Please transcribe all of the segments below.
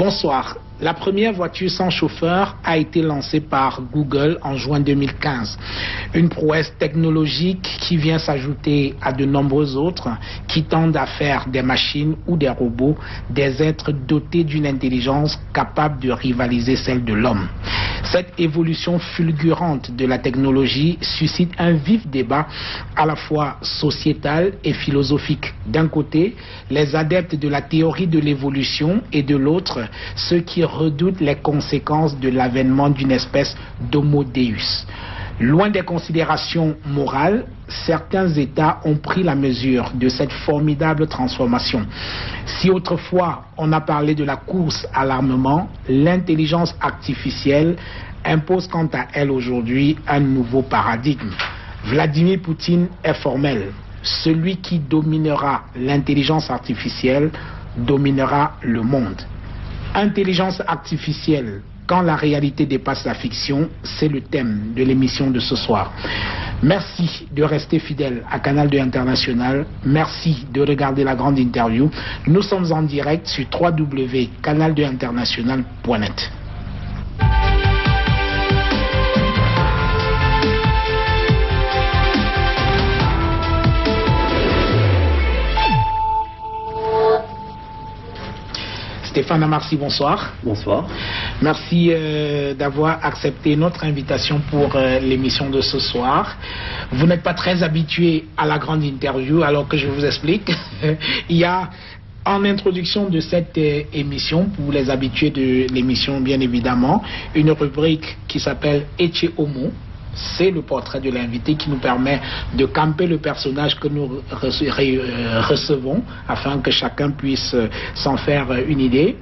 Bonsoir. La première voiture sans chauffeur a été lancée par Google en juin 2015. Une prouesse technologique qui vient s'ajouter à de nombreuses autres qui tendent à faire des machines ou des robots des êtres dotés d'une intelligence capable de rivaliser celle de l'homme. Cette évolution fulgurante de la technologie suscite un vif débat à la fois sociétal et philosophique. D'un côté, les adeptes de la théorie de l'évolution et de l'autre, ceux qui redoutent les conséquences de l'avènement d'une espèce d'homo deus. Loin des considérations morales, certains États ont pris la mesure de cette formidable transformation. Si autrefois on a parlé de la course à l'armement, l'intelligence artificielle impose quant à elle aujourd'hui un nouveau paradigme. Vladimir Poutine est formel. Celui qui dominera l'intelligence artificielle dominera le monde. Intelligence artificielle, quand la réalité dépasse la fiction, c'est le thème de l'émission de ce soir. Merci de rester fidèle à Canal 2 International. Merci de regarder la grande interview. Nous sommes en direct sur www.canal2international.net. Stéphane Amarcy, bonsoir. Bonsoir. Merci d'avoir accepté notre invitation pour l'émission de ce soir. Vous n'êtes pas très habitué à la grande interview, alors que je vous explique. Il y a en introduction de cette émission, pour les habitués de l'émission bien évidemment, une rubrique qui s'appelle Ecce Homo. C'est le portrait de l'invité qui nous permet de camper le personnage que nous recevons afin que chacun puisse s'en faire une idée.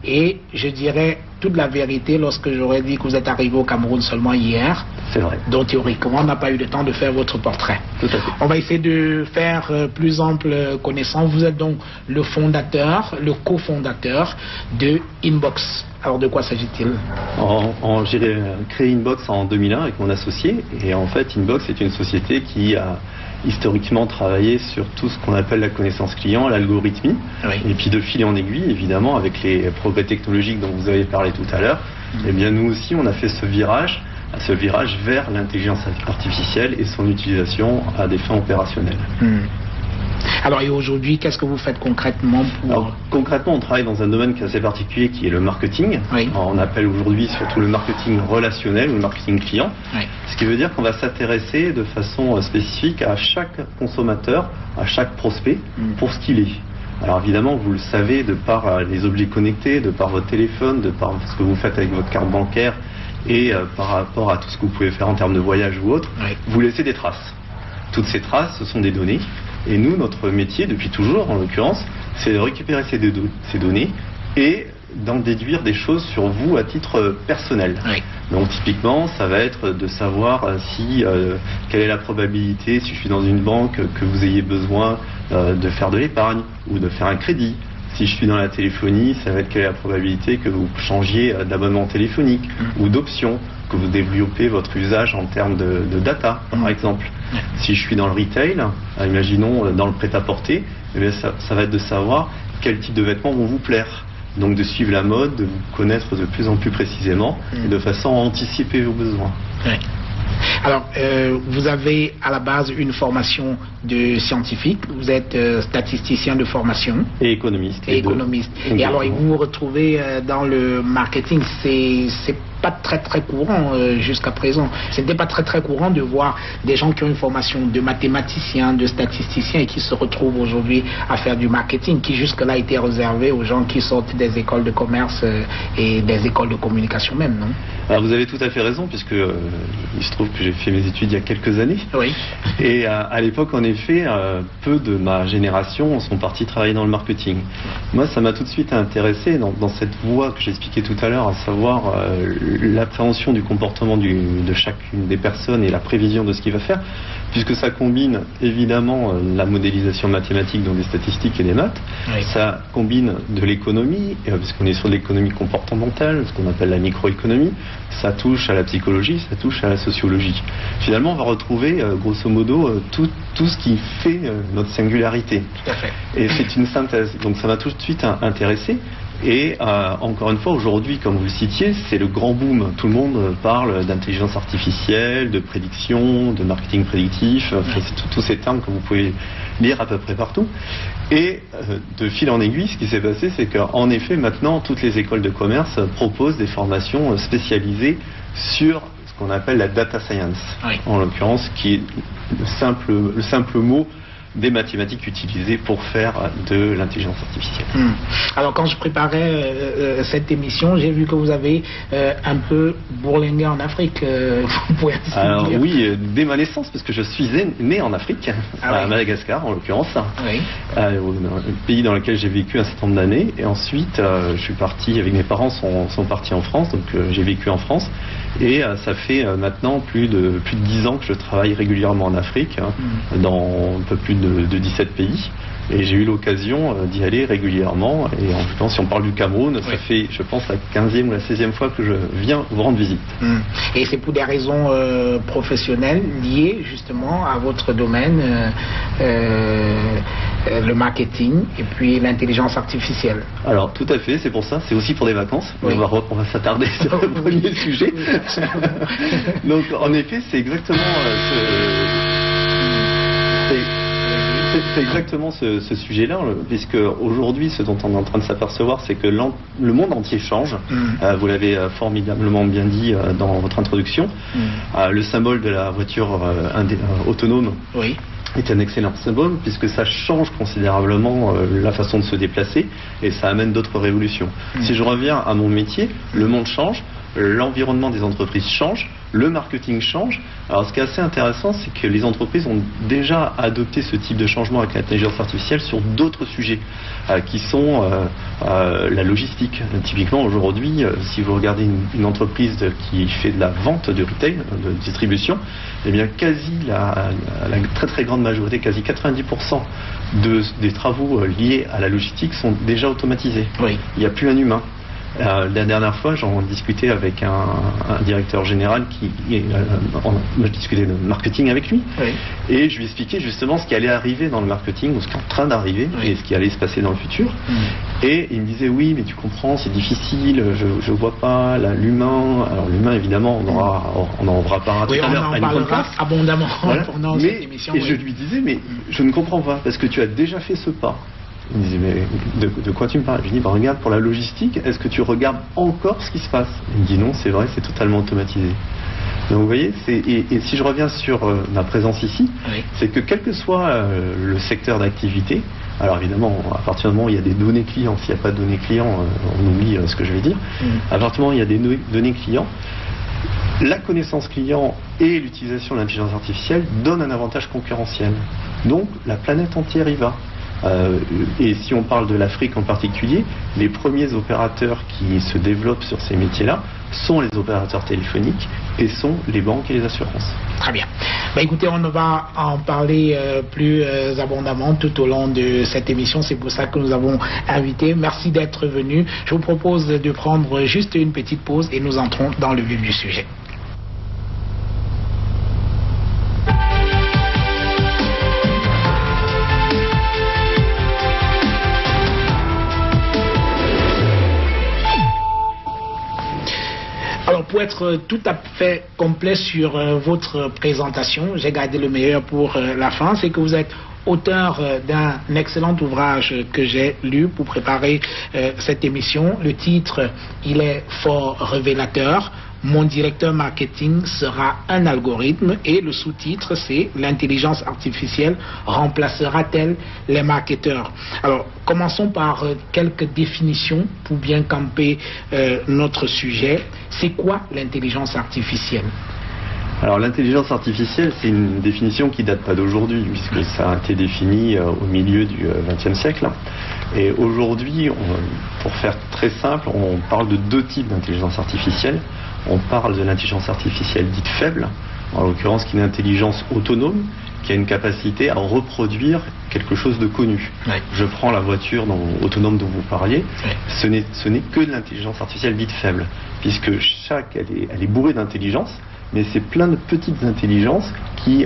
Et je dirais toute la vérité lorsque j'aurais dit que vous êtes arrivé au Cameroun seulement hier. C'est vrai. Donc théoriquement, on n'a pas eu le temps de faire votre portrait. Tout à fait. On va essayer de faire plus ample connaissance. Vous êtes donc le fondateur, le cofondateur de Inbox. Alors de quoi s'agit-il? J'ai créé Inbox en 2001 avec mon associé. Et en fait, Inbox est une société qui a historiquement travaillé sur tout ce qu'on appelle la connaissance client, l'algorithmie. Oui. Et puis de fil en aiguille, évidemment, avec les progrès technologiques dont vous avez parlé tout à l'heure, eh bien nous aussi, on a fait ce virage vers l'intelligence artificielle et son utilisation à des fins opérationnelles. Alors et aujourd'hui, qu'est-ce que vous faites concrètement concrètement, on travaille dans un domaine qui est assez particulier, qui est le marketing. Oui. On appelle aujourd'hui surtout le marketing relationnel ou le marketing client. Oui. Ce qui veut dire qu'on va s'intéresser de façon spécifique à chaque consommateur, à chaque prospect, pour ce qu'il est. Alors évidemment, vous le savez, de par les objets connectés, de par votre téléphone, de par ce que vous faites avec votre carte bancaire et par rapport à tout ce que vous pouvez faire en termes de voyage ou autre, vous laissez des traces. Toutes ces traces, ce sont des données. Et nous, notre métier, depuis toujours en l'occurrence, c'est de récupérer ces données et d'en déduire des choses sur vous à titre personnel. Oui. Donc typiquement, ça va être de savoir quelle est la probabilité, si je suis dans une banque, que vous ayez besoin de faire de l'épargne ou de faire un crédit. Si je suis dans la téléphonie, ça va être quelle est la probabilité que vous changiez d'abonnement téléphonique ou d'option, que vous développez votre usage en termes de data, par exemple. Si je suis dans le retail, imaginons dans le prêt-à-porter, eh bien ça va être de savoir quel type de vêtements vont vous plaire. Donc de suivre la mode, de vous connaître de plus en plus précisément, et de façon à anticiper vos besoins. Oui. Alors, vous avez à la base une formation de scientifique, vous êtes statisticien de formation. Et économiste. Et économiste. Et alors, vous vous retrouvez dans le marketing, c'est pas très courant jusqu'à présent. Ce n'était pas très courant de voir des gens qui ont une formation de mathématiciens, de statisticiens et qui se retrouvent aujourd'hui à faire du marketing, qui jusque-là était réservé aux gens qui sortent des écoles de commerce et des écoles de communication même, non? Alors vous avez tout à fait raison, puisque il se trouve que j'ai fait mes études il y a quelques années. Oui. Et à l'époque, en effet, peu de ma génération sont partis travailler dans le marketing. Moi, ça m'a tout de suite intéressé dans cette voie que j'expliquais tout à l'heure, à savoir l'appréhension du comportement de chacune des personnes et la prévision de ce qu'il va faire, puisque ça combine évidemment la modélisation mathématique, donc des statistiques et des maths. Oui. Ça combine de l'économie, puisqu'on est sur de l'économie comportementale, ce qu'on appelle la microéconomie. Ça touche à la psychologie, ça touche à la sociologie. Finalement, on va retrouver grosso modo tout ce qui fait notre singularité. Tout à fait. Et c'est une synthèse. Donc ça m'a tout de suite intéressé. Et encore une fois, aujourd'hui, comme vous le citiez, c'est le grand boom. Tout le monde parle d'intelligence artificielle, de prédiction, de marketing prédictif. Enfin, c'est tous ces termes que vous pouvez lire à peu près partout. Et de fil en aiguille, ce qui s'est passé, c'est qu'en effet, maintenant, toutes les écoles de commerce proposent des formations spécialisées sur ce qu'on appelle la data science, en l'occurrence, qui est le simple mot des mathématiques utilisées pour faire de l'intelligence artificielle. Alors quand je préparais cette émission, j'ai vu que vous avez un peu bourlingué en Afrique. Vous pouvez Alors dire. Oui, dès ma naissance, parce que je suis né en Afrique, à Madagascar en l'occurrence, un pays dans lequel j'ai vécu un certain nombre d'années. Et ensuite, je suis parti, avec mes parents sont partis en France, donc j'ai vécu en France. Et ça fait maintenant plus de 10 ans que je travaille régulièrement en Afrique, dans un peu plus de 17 pays. Et j'ai eu l'occasion d'y aller régulièrement. Et en tout cas, si on parle du Cameroun, ça fait, je pense, la 15e ou la 16e fois que je viens vous rendre visite. Et c'est pour des raisons professionnelles liées justement à votre domaine, le marketing et puis l'intelligence artificielle. Alors tout à fait, c'est pour ça. C'est aussi pour des vacances. On va s'attarder sur le premier sujet. Donc en effet, c'est exactement c'est exactement ce sujet-là, puisque aujourd'hui, ce dont on est en train de s'apercevoir, c'est que le monde entier change. Vous l'avez formidablement bien dit dans votre introduction. Le symbole de la voiture autonome est un excellent symbole, puisque ça change considérablement la façon de se déplacer, et ça amène d'autres révolutions. Si je reviens à mon métier, le monde change, l'environnement des entreprises change, le marketing change. Alors ce qui est assez intéressant, c'est que les entreprises ont déjà adopté ce type de changement avec l'intelligence artificielle sur d'autres sujets qui sont la logistique. Typiquement aujourd'hui, si vous regardez une entreprise qui fait de la vente de retail, de distribution, eh bien quasi la très très grande majorité, quasi 90% des travaux liés à la logistique sont déjà automatisés. Il n'y a plus un humain. La dernière fois, j'en discutais avec un directeur général je discutais de marketing avec lui, et je lui expliquais justement ce qui allait arriver dans le marketing, ou ce qui est en train d'arriver, et ce qui allait se passer dans le futur. Et il me disait, oui, mais tu comprends, c'est difficile, je vois pas l'humain. Alors l'humain, évidemment, on en reparlera tout à l'heure. On en parlera abondamment pendant cette émission. Et je lui disais, mais je ne comprends pas, parce que tu as déjà fait ce pas. Il me disait, mais de quoi tu me parles? Je lui dis, regarde, pour la logistique, est-ce que tu regardes encore ce qui se passe? Il me dit, non, c'est vrai, c'est totalement automatisé. Donc vous voyez, et si je reviens sur ma présence ici, c'est que quel que soit le secteur d'activité, alors évidemment, à partir du moment où il y a des données clients, s'il n'y a pas de données clients, on oublie ce que je vais dire, à partir du moment où il y a des données clients, la connaissance client et l'utilisation de l'intelligence artificielle donnent un avantage concurrentiel. Donc la planète entière y va. Et si on parle de l'Afrique en particulier, les premiers opérateurs qui se développent sur ces métiers-là sont les opérateurs téléphoniques et sont les banques et les assurances. Très bien. Écoutez, on va en parler plus abondamment tout au long de cette émission. C'est pour ça que nous avons invité. Merci d'être venu. Je vous propose de prendre juste une petite pause et nous entrons dans le vif du sujet. Alors pour être tout à fait complet sur votre présentation, j'ai gardé le meilleur pour la fin, c'est que vous êtes auteur d'un excellent ouvrage que j'ai lu pour préparer cette émission. Le titre, il est fort révélateur. Mon directeur marketing sera un algorithme, et le sous-titre c'est l'intelligence artificielle remplacera-t-elle les marketeurs? Alors commençons par quelques définitions pour bien camper notre sujet. C'est quoi l'intelligence artificielle? Alors l'intelligence artificielle, c'est une définition qui date pas d'aujourd'hui, puisque ça a été défini au milieu du XXe siècle. Et aujourd'hui, pour faire très simple, on parle de deux types d'intelligence artificielle. On parle de l'intelligence artificielle dite faible, en l'occurrence qui est une intelligence autonome, qui a une capacité à reproduire quelque chose de connu. Je prends la voiture autonome dont vous parliez, ce n'est que de l'intelligence artificielle dite faible, puisque elle est bourrée d'intelligence, mais c'est plein de petites intelligences qui,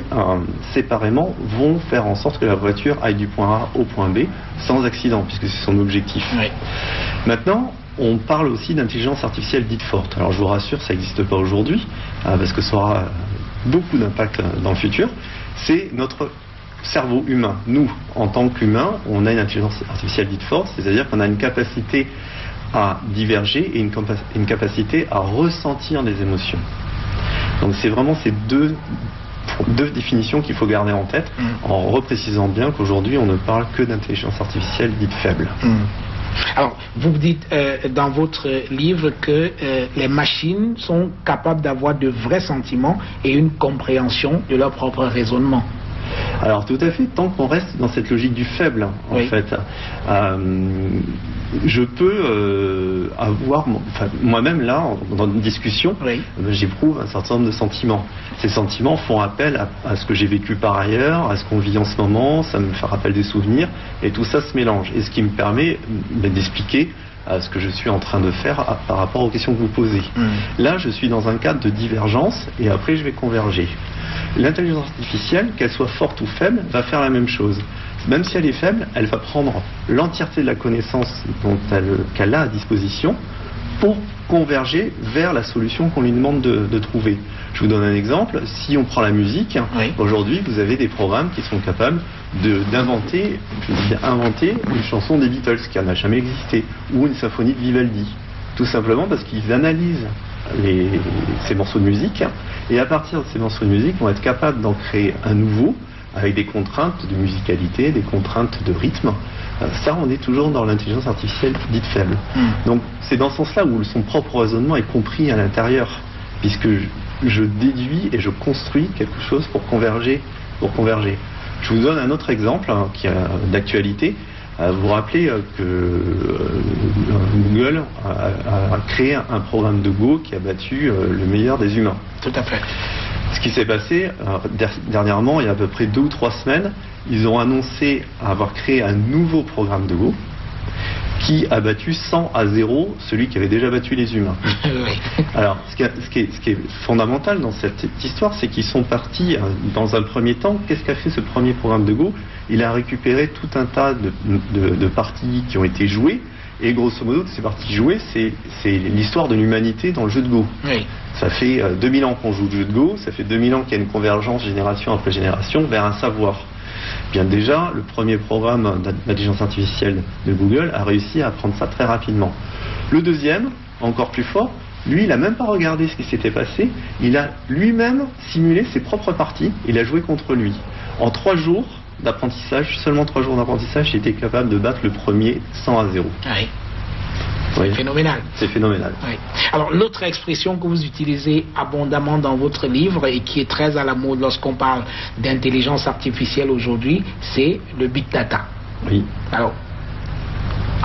séparément, vont faire en sorte que la voiture aille du point A au point B sans accident, puisque c'est son objectif. Oui. Maintenant, on parle aussi d'intelligence artificielle dite forte. Alors je vous rassure, ça n'existe pas aujourd'hui, parce que ça aura beaucoup d'impact dans le futur. C'est notre cerveau humain. Nous, en tant qu'humains, on a une intelligence artificielle dite forte, c'est-à-dire qu'on a une capacité à diverger et une capacité à ressentir des émotions. Donc c'est vraiment ces deux définitions qu'il faut garder en tête, en reprécisant bien qu'aujourd'hui on ne parle que d'intelligence artificielle dite faible. Alors, vous dites dans votre livre que les machines sont capables d'avoir de vrais sentiments et une compréhension de leur propre raisonnement. Alors tout à fait, tant qu'on reste dans cette logique du faible, en fait, je peux avoir, moi-même là, dans une discussion, j'éprouve un certain nombre de sentiments. Ces sentiments font appel à ce que j'ai vécu par ailleurs, à ce qu'on vit en ce moment, ça me fait rappel des souvenirs, et tout ça se mélange. Et ce qui me permet d'expliquer ce que je suis en train de faire par rapport aux questions que vous posez. Là, je suis dans un cadre de divergence, et après je vais converger. L'intelligence artificielle, qu'elle soit forte ou faible, va faire la même chose. Même si elle est faible, elle va prendre l'entièreté de la connaissance qu'elle a à disposition pour converger vers la solution qu'on lui demande de trouver. Je vous donne un exemple. Si on prend la musique, aujourd'hui, vous avez des programmes qui sont capables d'inventer, inventer une chanson des Beatles qui n'a jamais existé, ou une symphonie de Vivaldi. Tout simplement parce qu'ils analysent ces morceaux de musique, et à partir de ces morceaux de musique, vont être capables d'en créer un nouveau, avec des contraintes de musicalité, des contraintes de rythme. Ça, on est toujours dans l'intelligence artificielle dite faible. Donc, c'est dans ce sens-là où son propre raisonnement est compris à l'intérieur, puisque je déduis et je construis quelque chose pour converger. Je vous donne un autre exemple qui est d'actualité. Vous vous rappelez que Google a créé un programme de Go qui a battu le meilleur des humains. Tout à fait. Ce qui s'est passé dernièrement, il y a à peu près 2 ou 3 semaines, ils ont annoncé avoir créé un nouveau programme de Go qui a battu 100-0 celui qui avait déjà battu les humains. Alors, ce qui est fondamental dans cette histoire, c'est qu'ils sont partis dans un premier temps. Qu'est-ce qu'a fait ce premier programme de Go? Il a récupéré tout un tas de parties qui ont été jouées, et grosso modo, ces parties jouées, c'est l'histoire de l'humanité dans le jeu de Go. Ça fait 2000 ans qu'on joue le jeu de Go, ça fait 2000 ans qu'il y a une convergence génération après génération vers un savoir. Bien déjà, le premier programme d'intelligence artificielle de Google a réussi à apprendre ça très rapidement. Le deuxième, encore plus fort, lui, il n'a même pas regardé ce qui s'était passé, il a lui-même simulé ses propres parties, il a joué contre lui. En 3 jours d'apprentissage, seulement 3 jours d'apprentissage, il était capable de battre le premier 100-0. C'est phénoménal. C'est phénoménal. Alors, l'autre expression que vous utilisez abondamment dans votre livre et qui est très à la mode lorsqu'on parle d'intelligence artificielle aujourd'hui, c'est le big data. Alors,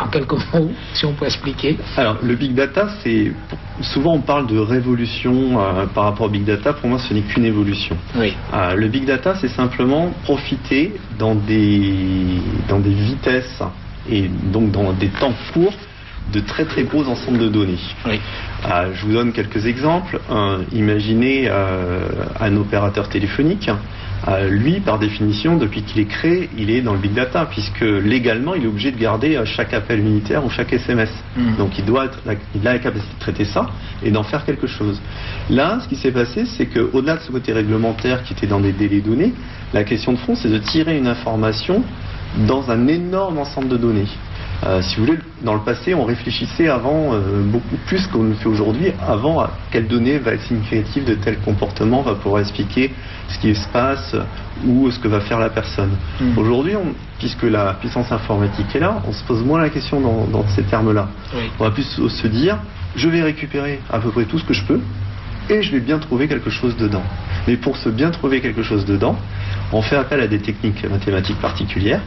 en quelques mots, si on peut expliquer. Alors, le big data, c'est... Souvent, on parle de révolution par rapport au big data. Pour moi, ce n'est qu'une évolution. Le big data, c'est simplement profiter dans des vitesses et donc dans des temps courts de très très gros ensembles de données. Je vous donne quelques exemples. Imaginez un opérateur téléphonique. Lui, par définition, depuis qu'il est créé, il est dans le big data, puisque légalement, il est obligé de garder chaque appel unitaire ou chaque SMS. Donc il a la capacité de traiter ça et d'en faire quelque chose. Là, ce qui s'est passé, c'est qu'au-delà de ce côté réglementaire qui était dans des délais donnés, la question de fond, c'est de tirer une information dans un énorme ensemble de données. Si vous voulez, dans le passé, on réfléchissait avant beaucoup plus qu'on le fait aujourd'hui, avant à quelle donnée va être significative de tel comportement, va pouvoir expliquer ce qui se passe ou ce que va faire la personne. Aujourd'hui, puisque la puissance informatique est là, on se pose moins la question dans ces termes-là. On va plus se dire, je vais récupérer à peu près tout ce que je peux, et je vais bien trouver quelque chose dedans. Mais pour se bien trouver quelque chose dedans, on fait appel à des techniques mathématiques particulières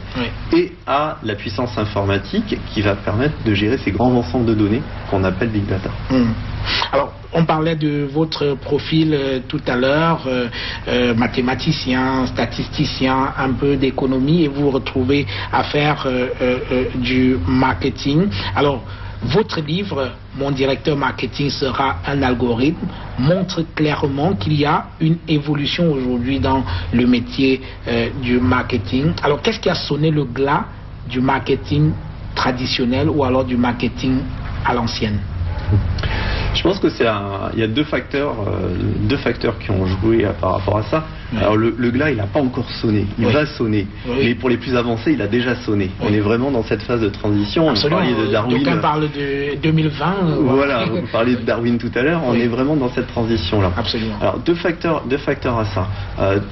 et à la puissance informatique qui va permettre de gérer ces grands ensembles de données qu'on appelle big data. Alors, on parlait de votre profil tout à l'heure, mathématicien, statisticien, un peu d'économie, et vous vous retrouvez à faire du marketing. Alors, votre livre, Mon directeur marketing sera un algorithme, montre clairement qu'il y a une évolution aujourd'hui dans le métier du marketing. Alors, qu'est-ce qui a sonné le glas du marketing traditionnel ou alors du marketing à l'ancienne? Je pense que il y a deux facteurs qui ont joué par rapport à ça. Oui. Alors le glas, il n'a pas encore sonné, il va sonner. Oui. Mais pour les plus avancés, il a déjà sonné. Oui. On est vraiment dans cette phase de transition. Absolument. On parlait de Darwin. D'aucuns parlent de 2020. Voilà, vous parliez de Darwin tout à l'heure. On est vraiment dans cette transition-là. Absolument. Alors deux facteurs à ça.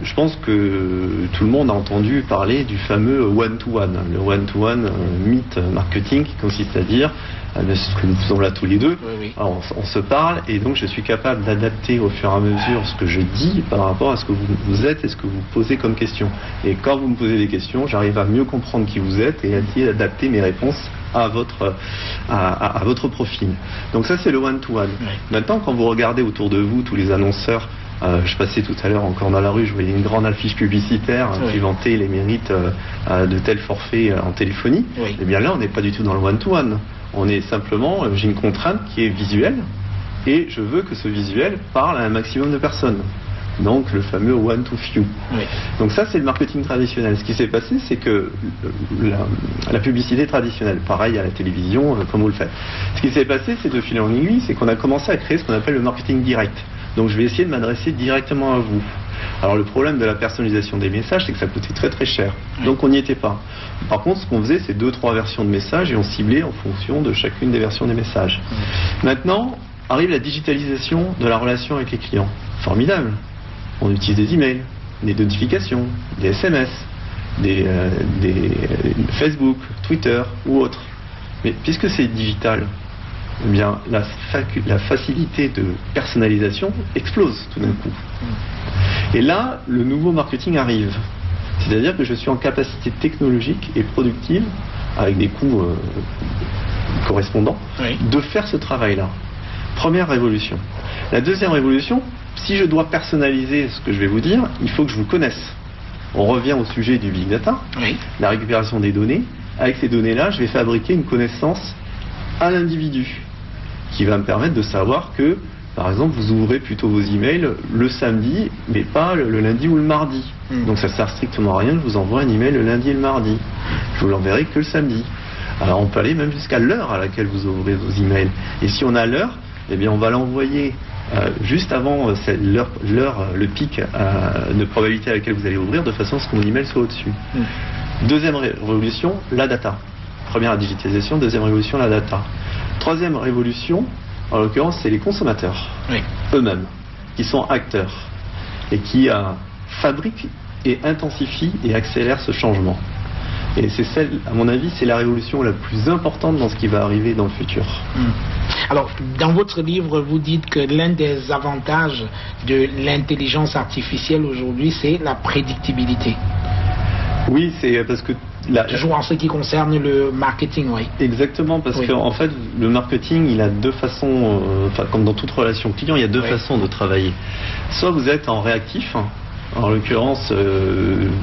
Je pense que tout le monde a entendu parler du fameux one-to-one. Le one-to-one, mythe marketing qui consiste à dire ce que nous faisons là tous les deux. Oui. Alors, on se parle et donc je suis capable d'adapter au fur et à mesure ce que je dis par rapport à ce que vous êtes et ce que vous posez comme question. Et quand vous me posez des questions, j'arrive à mieux comprendre qui vous êtes et à essayer d'adapter mes réponses à votre profil. Donc ça, c'est le one-to-one. Oui. Maintenant, quand vous regardez autour de vous tous les annonceurs, je passais tout à l'heure encore dans la rue, je voyais une grande affiche publicitaire qui vantait les mérites de tel forfait en téléphonie. Oui. Et bien là, on n'est pas du tout dans le one-to-one. On est simplement, j'ai une contrainte qui est visuelle et je veux que ce visuel parle à un maximum de personnes. Donc le fameux one to few. Oui. Donc ça, c'est le marketing traditionnel. Ce qui s'est passé, c'est que la publicité traditionnelle, pareil à la télévision, comme vous le faites. Ce qui s'est passé, c'est de fil en aiguille, c'est qu'on a commencé à créer ce qu'on appelle le marketing direct. Donc je vais essayer de m'adresser directement à vous. Alors le problème de la personnalisation des messages, c'est que ça coûtait très très cher. Oui. Donc on n'y était pas. Par contre, ce qu'on faisait, c'est 2-3 versions de messages et on ciblait en fonction de chacune des versions des messages. Oui. Maintenant, arrive la digitalisation de la relation avec les clients. Formidable. On utilise des emails, des notifications, des SMS, des Facebook, Twitter ou autres. Mais puisque c'est digital, eh bien, la facilité de personnalisation explose tout d'un coup. Et là, le nouveau marketing arrive. C'est-à-dire que je suis en capacité technologique et productive, avec des coûts correspondants, oui, de faire ce travail-là. Première révolution. La deuxième révolution, si je dois personnaliser ce que je vais vous dire, il faut que je vous connaisse. On revient au sujet du big data, oui, la récupération des données. Avec ces données-là, je vais fabriquer une connaissance à l'individu qui va me permettre de savoir que, par exemple, vous ouvrez plutôt vos emails le samedi, mais pas le lundi ou le mardi. Donc ça ne sert strictement à rien, je vous envoie un email le lundi et le mardi. Je vous l'enverrai que le samedi. Alors on peut aller même jusqu'à l'heure à laquelle vous ouvrez vos emails. Et si on a l'heure, eh bien on va l'envoyer juste avant l'heure, le pic de probabilité à laquelle vous allez ouvrir, de façon à ce que mon email soit au-dessus. Deuxième révolution, la data. Première, la digitalisation. Deuxième révolution, la data. Troisième révolution, en l'occurrence, c'est les consommateurs, oui, eux-mêmes, qui sont acteurs et qui fabriquent et intensifient et accélèrent ce changement. Et c'est celle, à mon avis, c'est la révolution la plus importante dans ce qui va arriver dans le futur. Alors, dans votre livre, vous dites que l'un des avantages de l'intelligence artificielle aujourd'hui, c'est la prédictibilité. Oui, c'est parce que... Toujours en ce qui concerne le marketing, oui. Exactement, parce oui, qu'en fait, le marketing, il a deux façons, comme dans toute relation client, il y a deux oui, façons de travailler. Soit vous êtes en réactif, en l'occurrence,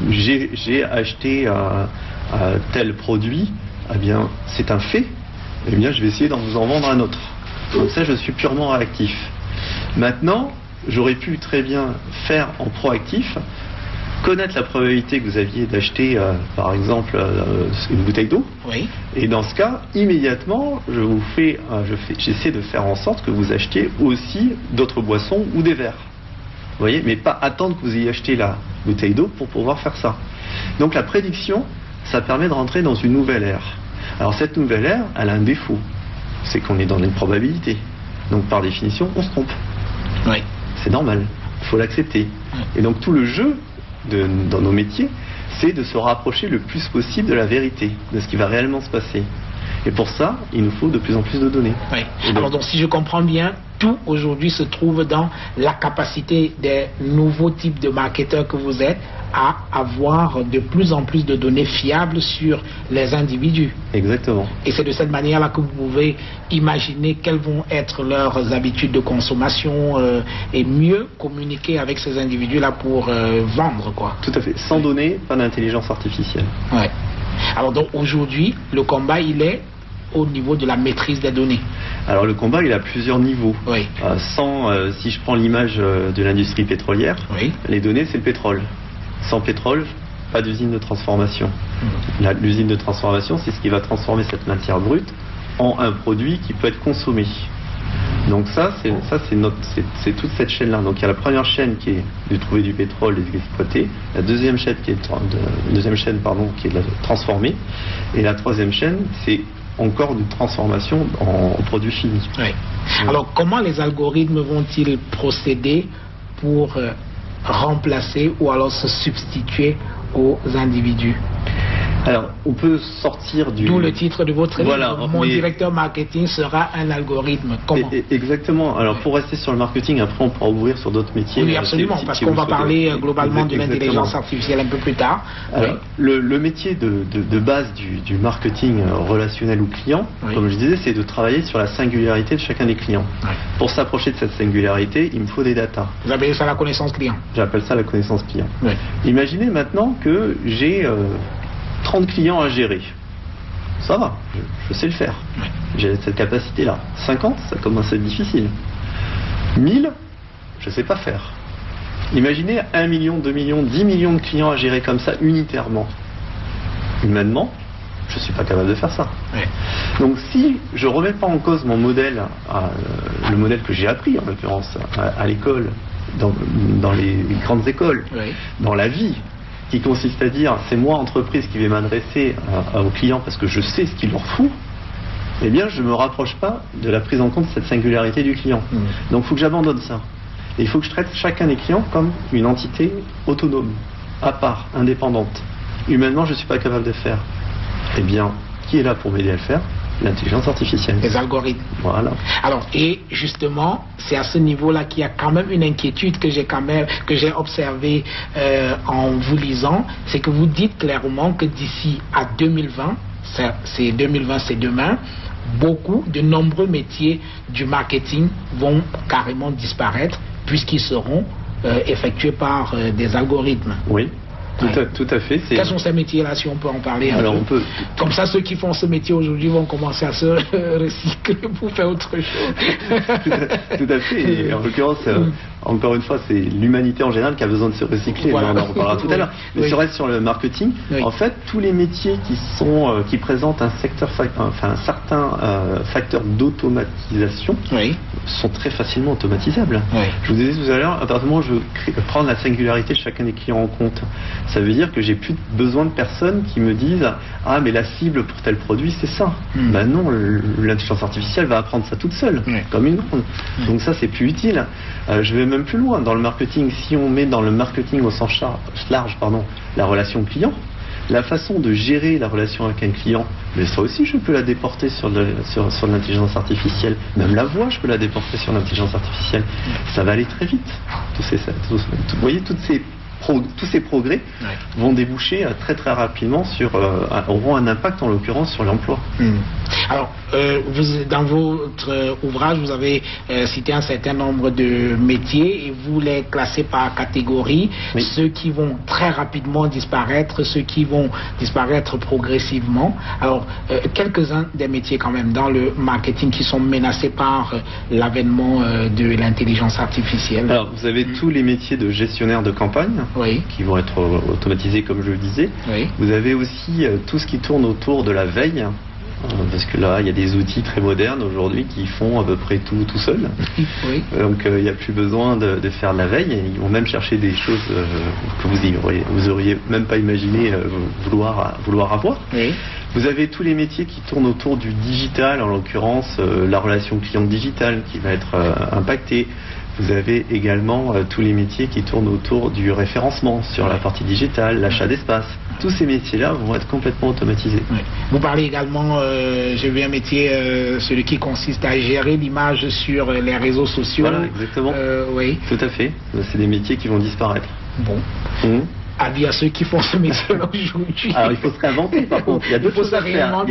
j'ai acheté tel produit, eh bien, c'est un fait, eh bien, je vais essayer d'en vous en vendre un autre. Donc ça, je suis purement réactif. Maintenant, j'aurais pu très bien faire en proactif, connaître la probabilité que vous aviez d'acheter, par exemple, une bouteille d'eau. Oui. Et dans ce cas, immédiatement, j'essaie de faire en sorte que vous achetiez aussi d'autres boissons ou des verres. Vous voyez, mais pas attendre que vous ayez acheté la bouteille d'eau pour pouvoir faire ça. Donc la prédiction, ça permet de rentrer dans une nouvelle ère. Alors cette nouvelle ère, elle a un défaut, c'est qu'on est dans une probabilité. Donc par définition, on se trompe. Oui. C'est normal, il faut l'accepter. Oui. Et donc tout le jeu dans nos métiers, c'est de se rapprocher le plus possible de la vérité, de ce qui va réellement se passer. Et pour ça, il nous faut de plus en plus de données. Oui. Alors donc, si je comprends bien, tout aujourd'hui se trouve dans la capacité des nouveaux types de marketeurs que vous êtes à avoir de plus en plus de données fiables sur les individus. Exactement. Et c'est de cette manière-là que vous pouvez imaginer quelles vont être leurs habitudes de consommation et mieux communiquer avec ces individus-là pour vendre, quoi. Tout à fait. Sans données, pas d'intelligence artificielle. Ouais. Alors donc aujourd'hui, le combat, il est au niveau de la maîtrise des données. Alors le combat, il a plusieurs niveaux. Oui. Si je prends l'image de l'industrie pétrolière, oui. Les données, c'est le pétrole. Sans pétrole, pas d'usine de transformation. L'usine de transformation, c'est ce qui va transformer cette matière brute en un produit qui peut être consommé. Donc c'est toute cette chaîne-là. Donc il y a la première chaîne qui est de trouver du pétrole et de l'exploiter, la deuxième chaîne qui est de la transformer, et la troisième chaîne, c'est encore de transformation en produits finis. Oui. Alors comment les algorithmes vont-ils procéder pour remplacer ou alors se substituer aux individus? Alors, on peut sortir du... D'où le titre de votre livre. Voilà, Mon directeur marketing sera un algorithme. Comment? Exactement. Alors, pour rester sur le marketing, après, on pourra ouvrir sur d'autres métiers. Oui, absolument, parce qu'on va parler globalement de l'intelligence artificielle un peu plus tard. Alors, oui. Le métier de base du marketing relationnel ou client, oui. Comme je disais, c'est de travailler sur la singularité de chacun des clients. Oui. Pour s'approcher de cette singularité, il me faut des datas. Vous appelez ça la connaissance client? J'appelle ça la connaissance client. Oui. Imaginez maintenant que j'ai 30 clients à gérer. Ça va, je sais le faire. Oui. J'ai cette capacité-là. 50, ça commence à être difficile. 1000, je ne sais pas faire. Imaginez 1 million, 2 millions, 10 millions de clients à gérer comme ça, unitairement. Humainement, je ne suis pas capable de faire ça. Oui. Donc si je ne remets pas en cause mon modèle, le modèle que j'ai appris en l'occurrence à l'école, dans les grandes écoles, oui. Dans la vie, qui consiste à dire c'est moi entreprise qui vais m'adresser aux clients parce que je sais ce qu'il leur faut, eh bien je ne me rapproche pas de la prise en compte de cette singularité du client. Donc il faut que j'abandonne ça. Et il faut que je traite chacun des clients comme une entité autonome, à part, indépendante. Humainement, je ne suis pas capable de faire. Eh bien, qui est là pour m'aider à le faire? L'intelligence artificielle. Les algorithmes. Voilà. Alors, et justement, c'est à ce niveau-là qu'il y a quand même une inquiétude que j'ai observée en vous lisant, c'est que vous dites clairement que d'ici à 2020, c'est 2020, c'est demain, de nombreux métiers du marketing vont carrément disparaître puisqu'ils seront effectués par des algorithmes. Oui. Tout à fait. Quels sont ces métiers-là, si on peut en parler? Alors, on peut... Comme ça, ceux qui font ce métier aujourd'hui vont commencer à se recycler pour faire autre chose. Tout à fait. Et en l'occurrence, encore une fois, c'est l'humanité en général qui a besoin de se recycler. Voilà. On en reparlera tout à l'heure. Mais si on reste sur le marketing, en fait, tous les métiers qui présentent un certain facteur d'automatisation sont très facilement automatisables. Je vous disais tout à l'heure, à partir du moment où je veux prendre la singularité de chacun des clients en compte, ça veut dire que j'ai plus besoin de personnes qui me disent ah mais la cible pour tel produit c'est ça. Ben non, l'intelligence artificielle va apprendre ça toute seule, comme une onde. Donc ça c'est plus utile. Je vais même plus loin dans le marketing. Si on met dans le marketing au sens large, la relation client, la façon de gérer la relation avec un client, mais ça aussi je peux la déporter sur l'intelligence artificielle. Même la voix je peux la déporter sur l'intelligence artificielle. Ça va aller très vite. Vous voyez tous ces progrès vont déboucher très très rapidement auront un impact en l'occurrence sur l'emploi. Alors, dans votre ouvrage, vous avez cité un certain nombre de métiers et vous les classez par catégorie, ceux qui vont très rapidement disparaître, ceux qui vont disparaître progressivement. Alors, quelques-uns des métiers quand même dans le marketing qui sont menacés par l'avènement de l'intelligence artificielle. Alors, vous avez tous les métiers de gestionnaire de campagne. Qui vont être automatisés comme je le disais. Vous avez aussi tout ce qui tourne autour de la veille, parce que là il y a des outils très modernes aujourd'hui qui font à peu près tout seul. Donc il n'y a plus besoin de faire de la veille. Ils vont même chercher des choses que vous auriez même pas imaginé vouloir avoir. Vous avez tous les métiers qui tournent autour du digital, en l'occurrence la relation client digitale qui va être impactée. Vous avez également tous les métiers qui tournent autour du référencement sur la partie digitale, l'achat d'espace. Tous ces métiers-là vont être complètement automatisés. Vous parlez également, j'ai vu un métier, celui qui consiste à gérer l'image sur les réseaux sociaux. Voilà, exactement. Tout à fait. C'est des métiers qui vont disparaître. Bon. Avis à ceux qui font ce métier-là aujourd'hui. Alors il faut se réinventer par contre, il y a d'autres choses à faire.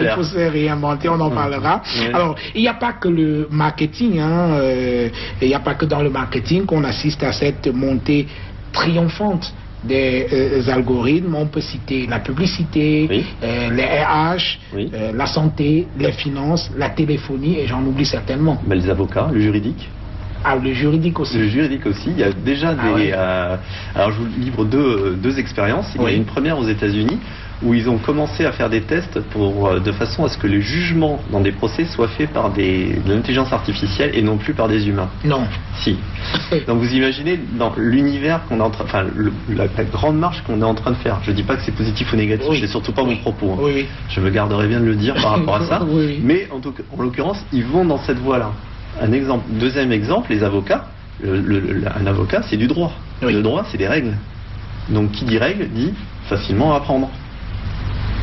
Il faut se réinventer, on en parlera. Alors il n'y a pas que le marketing, il n'y a pas que dans le marketing qu'on assiste à cette montée triomphante des algorithmes, on peut citer la publicité, oui. Les RH, oui. La santé, les finances, la téléphonie, et j'en oublie certainement. Ben, les avocats, le juridique. Ah, le juridique aussi. Le juridique aussi. Il y a déjà des... oui. Alors, je vous livre deux expériences. Il y a une première aux États-Unis où ils ont commencé à faire des tests de façon à ce que les jugements dans des procès soient faits par de l'intelligence artificielle et non plus par des humains. Non. Si. Donc vous imaginez dans l'univers qu'on est en train, enfin la grande marche qu'on est en train de faire. Je dis pas que c'est positif ou négatif, c'est surtout pas mon propos. Hein. Oui. Je me garderai bien de le dire par rapport à ça. Oui. Mais en l'occurrence, ils vont dans cette voie-là. Un exemple. Deuxième exemple, les avocats. Un avocat, c'est du droit. Oui. Le droit, c'est des règles. Donc qui dit règle dit facilement à apprendre.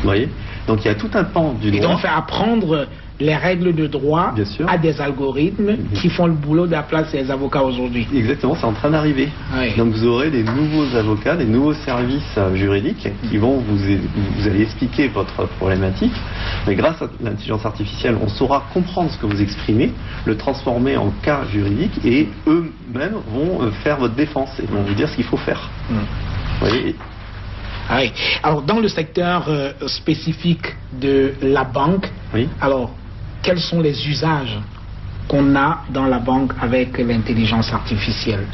Vous voyez? Donc il y a tout un pan du droit. Et donc faire apprendre les règles de droit à des algorithmes qui font le boulot de la place des avocats aujourd'hui. Exactement, c'est en train d'arriver. Oui. Donc vous aurez des nouveaux avocats, des nouveaux services juridiques qui vont vous allez expliquer votre problématique. Mais grâce à l'intelligence artificielle, on saura comprendre ce que vous exprimez, le transformer en cas juridique et eux-mêmes vont faire votre défense et vont vous dire ce qu'il faut faire. Vous voyez? Ah oui. Alors, dans le secteur spécifique de la banque, alors, quels sont les usages qu'on a dans la banque avec l'intelligence artificielle?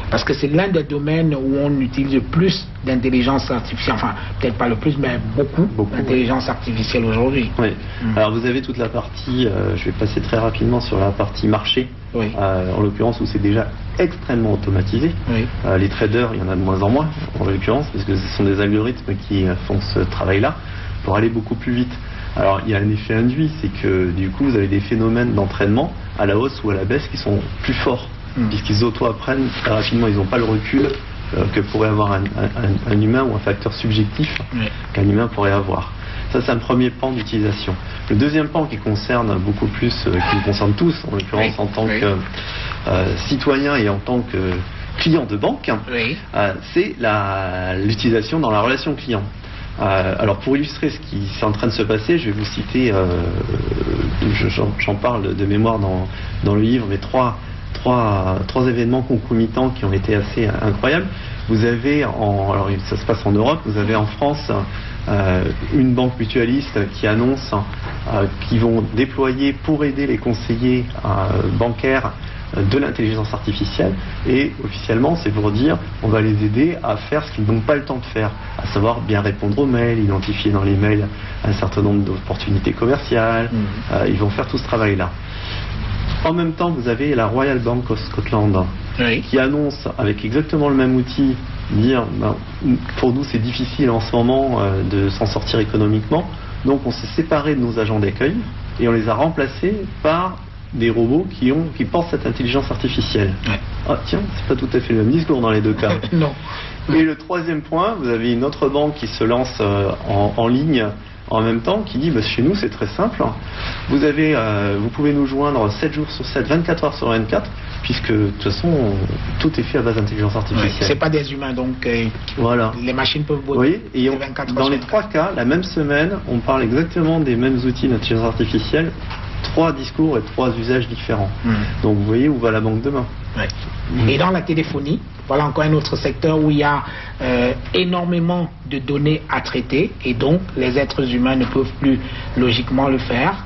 Parce que c'est l'un des domaines où on utilise le plus d'intelligence artificielle, enfin, peut-être pas le plus, mais beaucoup d'intelligence artificielle aujourd'hui. Oui. Alors, vous avez toute la partie, je vais passer très rapidement sur la partie marché, en l'occurrence, où c'est déjà extrêmement automatisé. Les traders, il y en a de moins en moins, en l'occurrence, parce que ce sont des algorithmes qui font ce travail-là pour aller beaucoup plus vite. Alors, il y a un effet induit, c'est que du coup, vous avez des phénomènes d'entraînement à la hausse ou à la baisse qui sont plus forts, puisqu'ils auto-apprennent très rapidement, ils n'ont pas le recul que pourrait avoir un humain ou un facteur subjectif qu'un humain pourrait avoir. Ça, c'est un premier pan d'utilisation. Le deuxième pan qui concerne beaucoup plus, qui nous concerne tous, en l'occurrence en tant que citoyen et en tant que client de banque, c'est l'utilisation dans la relation client. Alors pour illustrer ce qui est en train de se passer, je vais vous citer, j'en parle de mémoire dans le livre, mais trois événements concomitants qui ont été assez incroyables. Vous avez, alors ça se passe en Europe, vous avez en France une banque mutualiste qui annonce qu'ils vont déployer pour aider les conseillers bancaires de l'intelligence artificielle, et officiellement c'est pour dire on va les aider à faire ce qu'ils n'ont pas le temps de faire, à savoir bien répondre aux mails, identifier dans les mails un certain nombre d'opportunités commerciales. Ils vont faire tout ce travail là. En même temps, vous avez la Royal Bank of Scotland qui annonce avec exactement le même outil, dire pour nous c'est difficile en ce moment de s'en sortir économiquement, donc on s'est séparé de nos agents d'accueil et on les a remplacés par des robots qui pensent cette intelligence artificielle. Ah tiens, c'est pas tout à fait le même discours dans les deux cas. Non. Et le troisième point, vous avez une autre banque qui se lance en ligne en même temps, qui dit chez nous c'est très simple, vous pouvez nous joindre 7 jours sur 7, 24 heures sur 24, puisque de toute façon tout est fait à base d'intelligence artificielle. C'est pas des humains, donc voilà. Les machines peuvent bosser. Et dans les trois cas, la même semaine, on parle exactement des mêmes outils d'intelligence artificielle, 3 discours et 3 usages différents. Donc vous voyez où va la banque demain. Et dans la téléphonie, voilà encore un autre secteur où il y a énormément de données à traiter, et donc les êtres humains ne peuvent plus logiquement le faire.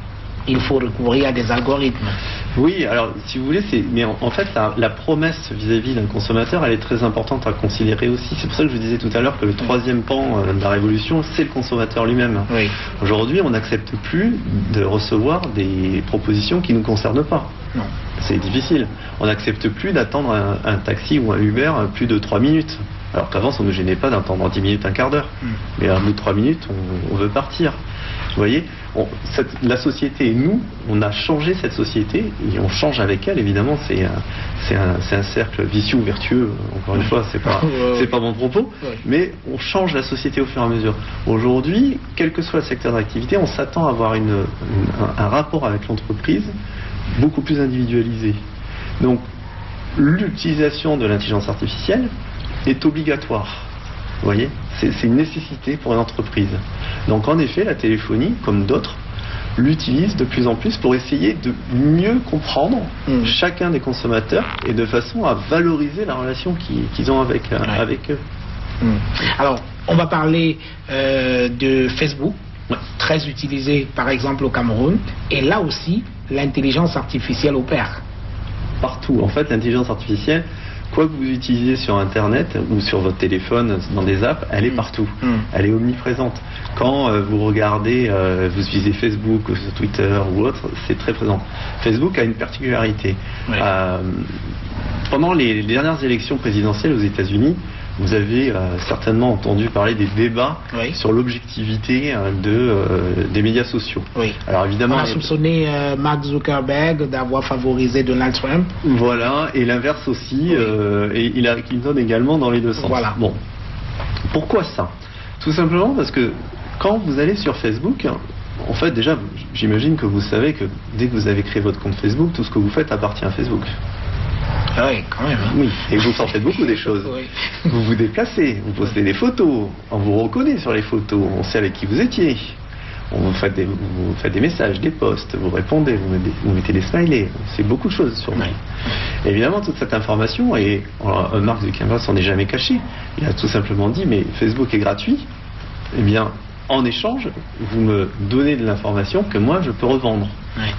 Il faut recourir à des algorithmes. Oui, alors si vous voulez, mais en fait la promesse vis-à-vis d'un consommateur, elle est très importante à considérer aussi. C'est pour ça que je vous disais tout à l'heure que le troisième pan de la révolution, c'est le consommateur lui-même. Aujourd'hui, on n'accepte plus de recevoir des propositions qui ne nous concernent pas. Non. C'est difficile. On n'accepte plus d'attendre un taxi ou un Uber plus de 3 minutes. Alors qu'avant, ça ne nous gênait pas d'attendre 10 minutes, un quart d'heure. Mais à bout de 3 minutes, on veut partir. Vous voyez, la société et nous, on a changé cette société et on change avec elle, évidemment. C'est un cercle vicieux ou vertueux, encore une fois, c'est pas mon propos, mais on change la société au fur et à mesure. Aujourd'hui, quel que soit le secteur d'activité, on s'attend à avoir un rapport avec l'entreprise beaucoup plus individualisé. Donc, l'utilisation de l'intelligence artificielle est obligatoire. Vous voyez, c'est une nécessité pour une entreprise. Donc en effet, la téléphonie, comme d'autres, l'utilise de plus en plus pour essayer de mieux comprendre chacun des consommateurs et de façon à valoriser la relation qu'ils ont avec eux. Alors, on va parler de Facebook, très utilisé par exemple au Cameroun, et là aussi, l'intelligence artificielle opère. Partout. En fait, l'intelligence artificielle, quoi que vous utilisiez sur Internet ou sur votre téléphone, dans des apps, elle est partout. Elle est omniprésente. Quand vous regardez, vous utilisez Facebook ou Twitter ou autre, c'est très présent. Facebook a une particularité. Pendant les dernières élections présidentielles aux États-Unis, vous avez certainement entendu parler des débats sur l'objectivité des médias sociaux. Alors évidemment, on a soupçonné Mark Zuckerberg d'avoir favorisé Donald Trump. Voilà, et l'inverse aussi, et Hillary Clinton également dans les deux sens. Voilà. Bon, pourquoi ça? Tout simplement parce que quand vous allez sur Facebook, en fait déjà, j'imagine que vous savez que dès que vous avez créé votre compte Facebook, tout ce que vous faites appartient à Facebook. Ah oui, quand même. Oui, et vous en faites beaucoup des choses. Vous vous déplacez, vous postez des photos, on vous reconnaît sur les photos, on sait avec qui vous étiez. Vous faites des messages, des posts, vous répondez, vous mettez des smileys, c'est beaucoup de choses sur vous. Évidemment, toute cette information, et Mark Zuckerberg s'en est jamais caché, il a tout simplement dit, mais Facebook est gratuit, eh bien, en échange, vous me donnez de l'information que moi, je peux revendre.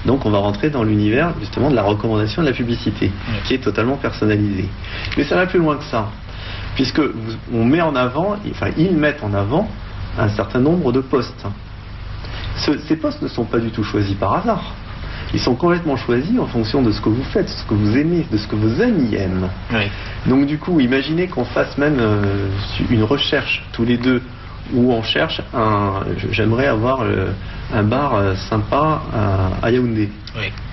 Donc on va rentrer dans l'univers justement de la recommandation de la publicité, qui est totalement personnalisée. Mais ça va plus loin que ça, puisque on met en avant, enfin ils mettent en avant un certain nombre de posts. Ces posts ne sont pas du tout choisis par hasard. Ils sont complètement choisis en fonction de ce que vous faites, de ce que vous aimez, de ce que vos amis aiment. Donc du coup, imaginez qu'on fasse même une recherche tous les deux où on cherche j'aimerais avoir un bar sympa à Yaoundé.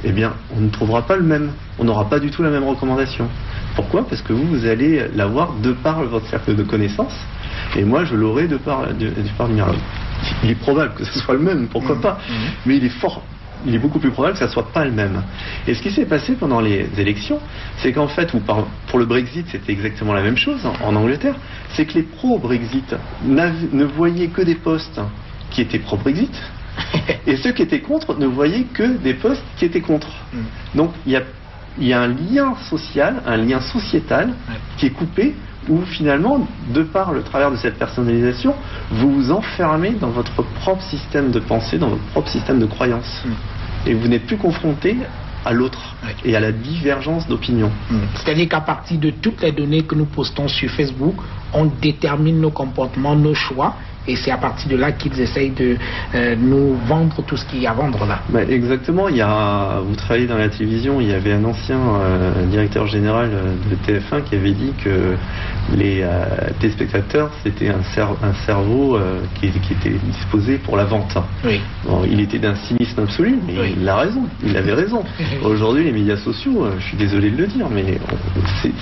Eh bien, on ne trouvera pas le même. On n'aura pas du tout la même recommandation. Pourquoi? Parce que vous allez l'avoir de par votre cercle de connaissances, et moi, je l'aurai de par le mien. Il est probable que ce soit le même, pourquoi pas, mais il est beaucoup plus probable que ça soit pas le même. Et ce qui s'est passé pendant les élections, c'est qu'en fait, pour le Brexit, c'était exactement la même chose en Angleterre, c'est que les pro-Brexit ne voyaient que des postes qui étaient pro-Brexit, et ceux qui étaient contre ne voyaient que des postes qui étaient contre. Donc il y a un lien social, un lien sociétal qui est coupé, où finalement, de par le travers de cette personnalisation, vous vous enfermez dans votre propre système de pensée, dans votre propre système de croyance. Et vous n'êtes plus confronté à l'autre et à la divergence d'opinion. C'est-à-dire qu'à partir de toutes les données que nous postons sur Facebook, on détermine nos comportements, nos choix, et c'est à partir de là qu'ils essayent de nous vendre tout ce qu'il y a à vendre là. Exactement, vous travaillez dans la télévision, il y avait un ancien directeur général de TF1 qui avait dit que les téléspectateurs, c'était un cerveau qui était disposé pour la vente. Bon, il était d'un cynisme absolu, mais il a raison, il avait raison. Aujourd'hui, les médias sociaux, je suis désolé de le dire, mais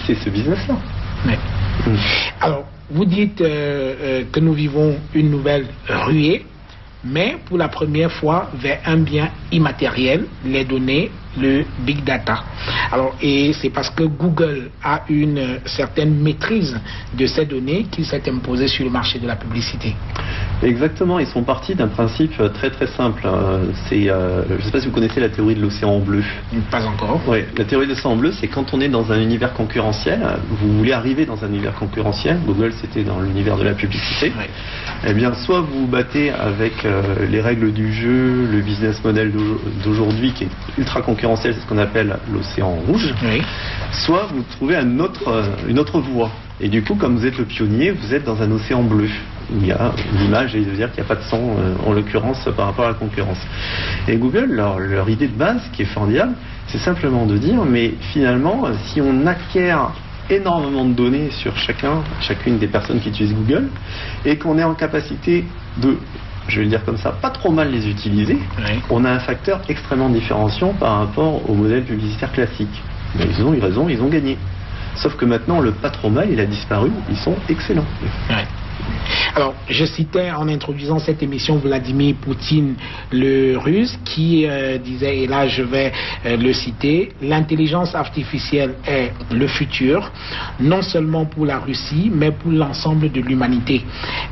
c'est ce business-là. Alors, vous dites que nous vivons une nouvelle ruée, mais pour la première fois vers un bien immatériel, les données, le big data. Alors, et c'est parce que Google a une certaine maîtrise de ces données qu'il s'est imposé sur le marché de la publicité. Exactement, ils sont partis d'un principe très très simple. Je ne sais pas si vous connaissez la théorie de l'océan bleu. Pas encore. Oui, la théorie de l'océan bleu, c'est quand on est dans un univers concurrentiel, vous voulez arriver dans un univers concurrentiel, Google c'était dans l'univers de la publicité, eh bien soit vous vous battez avec les règles du jeu, le business model d'aujourd'hui qui est ultra concurrentiel, c'est ce qu'on appelle l'océan rouge, soit vous trouvez une autre voie. Et du coup, comme vous êtes le pionnier, vous êtes dans un océan bleu. Il y a l'image, et de dire qu'il n'y a pas de sang, en l'occurrence, par rapport à la concurrence. Et Google, leur idée de base, qui est formidable, c'est simplement de dire, mais finalement, si on acquiert énormément de données sur chacune des personnes qui utilisent Google, et qu'on est en capacité de, je vais le dire comme ça, pas trop mal les utiliser, on a un facteur extrêmement différenciant par rapport au modèle publicitaire classique. Mais ils ont eu raison, ils ont gagné. Sauf que maintenant, le pas trop mal, il a disparu, ils sont excellents. Alors, je citais en introduisant cette émission Vladimir Poutine, le russe, qui disait, et là je vais le citer, l'intelligence artificielle est le futur, non seulement pour la Russie, mais pour l'ensemble de l'humanité.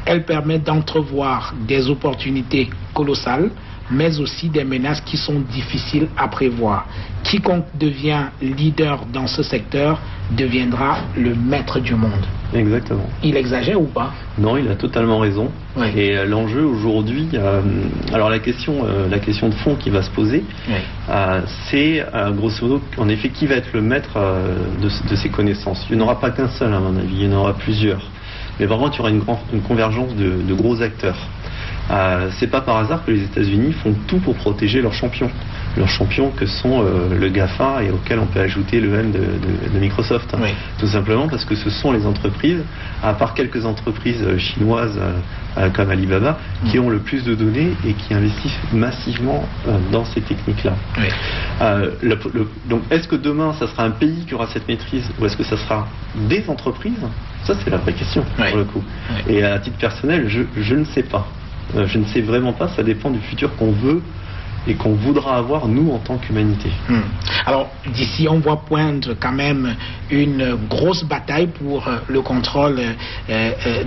Elle permet d'entrevoir des opportunités colossales. mais aussi des menaces qui sont difficiles à prévoir. Quiconque devient leader dans ce secteur deviendra le maître du monde. Exactement. Il exagère ou pas? Non, il a totalement raison. Oui. Et l'enjeu aujourd'hui, alors la question de fond qui va se poser, oui, c'est grosso modo, en effet, qui va être le maître de ces connaissances. Il n'y en aura pas qu'un seul, à mon avis, il y en aura plusieurs. Mais par contre, il y aura une convergence de gros acteurs. C'est pas par hasard que les États-Unis font tout pour protéger leurs champions que sont le GAFA, et auquel on peut ajouter le M de Microsoft. Oui. Tout simplement parce que ce sont les entreprises, à part quelques entreprises chinoises comme Alibaba, qui ont le plus de données et qui investissent massivement dans ces techniques-là. Oui. Donc est-ce que demain ça sera un pays qui aura cette maîtrise, ou est-ce que ça sera des entreprises? Ça, c'est la vraie question, oui, pour le coup. Oui. Et à titre personnel, je ne sais pas. Je ne sais vraiment pas, ça dépend du futur qu'on veut et qu'on voudra avoir, nous, en tant qu'humanité. Alors, d'ici, on voit poindre quand même une grosse bataille pour le contrôle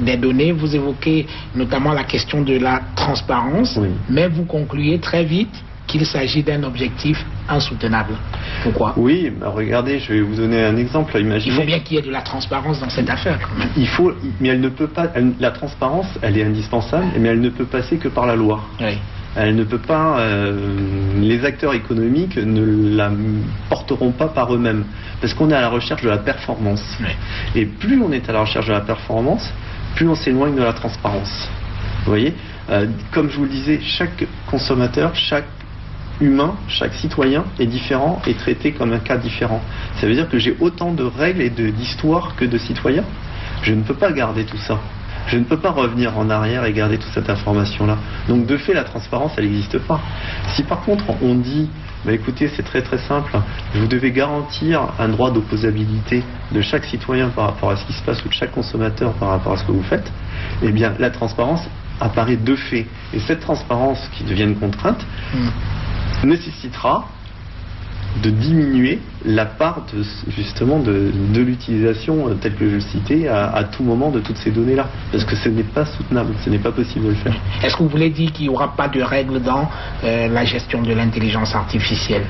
des données. Vous évoquez notamment la question de la transparence, oui, mais vous concluez très vite qu'il s'agit d'un objectif insoutenable. Pourquoi? Oui, bah regardez, je vais vous donner un exemple. Imaginez... Il faut bien qu'il y ait de la transparence dans cette affaire, quand même. Il faut, mais elle ne peut pas. La transparence, elle est indispensable, mais elle ne peut passer que par la loi. Oui. Elle ne peut pas. Les acteurs économiques ne la porteront pas par eux-mêmes, parce qu'on est à la recherche de la performance. Oui. Et plus on est à la recherche de la performance, plus on s'éloigne de la transparence. Vous voyez, comme je vous le disais, chaque consommateur, chaque humain, chaque citoyen est différent et traité comme un cas différent. Ça veut dire que j'ai autant de règles et d'histoires que de citoyens. Je ne peux pas garder tout ça. Je ne peux pas revenir en arrière et garder toute cette information-là. Donc de fait, la transparence, elle n'existe pas. Si par contre on dit, bah écoutez, c'est très très simple, vous devez garantir un droit d'opposabilité de chaque citoyen par rapport à ce qui se passe, ou de chaque consommateur par rapport à ce que vous faites, eh bien la transparence apparaît de fait. Et cette transparence qui devient une contrainte, nécessitera de diminuer la part justement de l'utilisation telle que je le citais à tout moment de toutes ces données-là, parce que ce n'est pas soutenable, ce n'est pas possible de le faire. Est-ce que vous voulez dire qu'il n'y aura pas de règles dans la gestion de l'intelligence artificielle?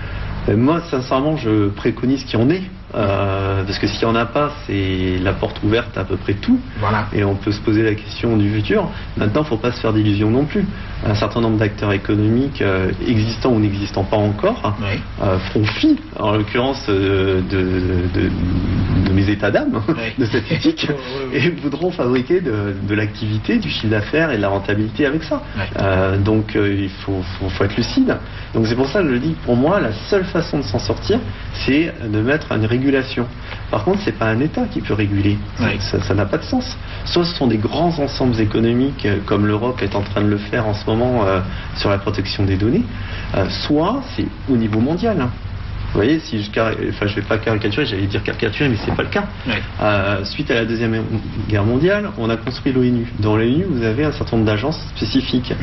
Moi, sincèrement, je préconise qu'il y en ait. Parce que s'il n'y en a pas, c'est la porte ouverte à peu près tout. Voilà. Et on peut se poser la question du futur. Maintenant, il ne faut pas se faire d'illusions non plus. Un certain nombre d'acteurs économiques, existants ou n'existant pas encore, oui, feront fi, en l'occurrence, de mes états d'âme, oui, de cette éthique, et voudront fabriquer de l'activité, du chiffre d'affaires et de la rentabilité avec ça. Oui. Donc, il faut être lucide. Donc, c'est pour ça que je dis, pour moi, la seule façon de s'en sortir, c'est de mettre une régulation. Par contre, c'est pas un État qui peut réguler. Oui. Ça n'a pas de sens. Soit ce sont des grands ensembles économiques, comme l'Europe est en train de le faire en ce moment sur la protection des données, soit c'est au niveau mondial. Vous voyez, si je vais pas caricaturer, j'allais dire caricaturer, mais c'est pas le cas. Oui. Suite à la Deuxième Guerre mondiale, on a construit l'ONU. Dans l'ONU, vous avez un certain nombre d'agences spécifiques.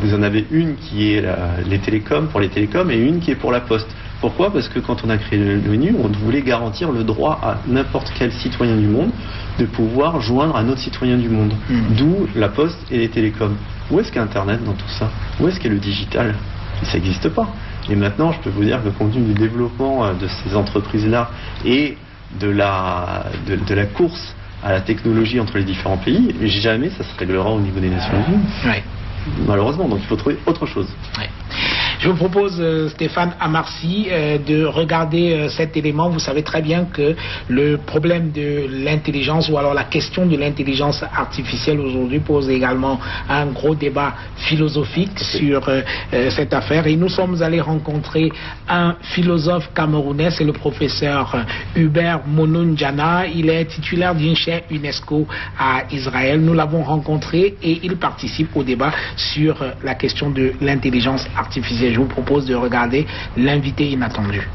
Vous en avez une qui est les télécoms, pour les télécoms, et une qui est pour la poste. Pourquoi? Parce que quand on a créé l'ONU, on voulait garantir le droit à n'importe quel citoyen du monde de pouvoir joindre un autre citoyen du monde. D'où la poste et les télécoms. Où est-ce qu'il y a Internet dans tout ça? Où est-ce qu'il y a le digital? Ça n'existe pas. Et maintenant, je peux vous dire que compte tenu du développement de ces entreprises-là et de la course à la technologie entre les différents pays, jamais ça se réglera au niveau des Nations Unies. Oui. Malheureusement, donc il faut trouver autre chose. Oui. Je vous propose, Stéphane Amarsi, de regarder cet élément. Vous savez très bien que le problème de l'intelligence, ou alors la question de l'intelligence artificielle aujourd'hui, pose également un gros débat philosophique sur cette affaire. Et nous sommes allés rencontrer un philosophe camerounais, c'est le professeur Hubert Monunjana. Il est titulaire d'une chaire UNESCO à Israël. Nous l'avons rencontré et il participe au débat sur la question de l'intelligence artificielle. Je vous propose de regarder l'invité inattendu.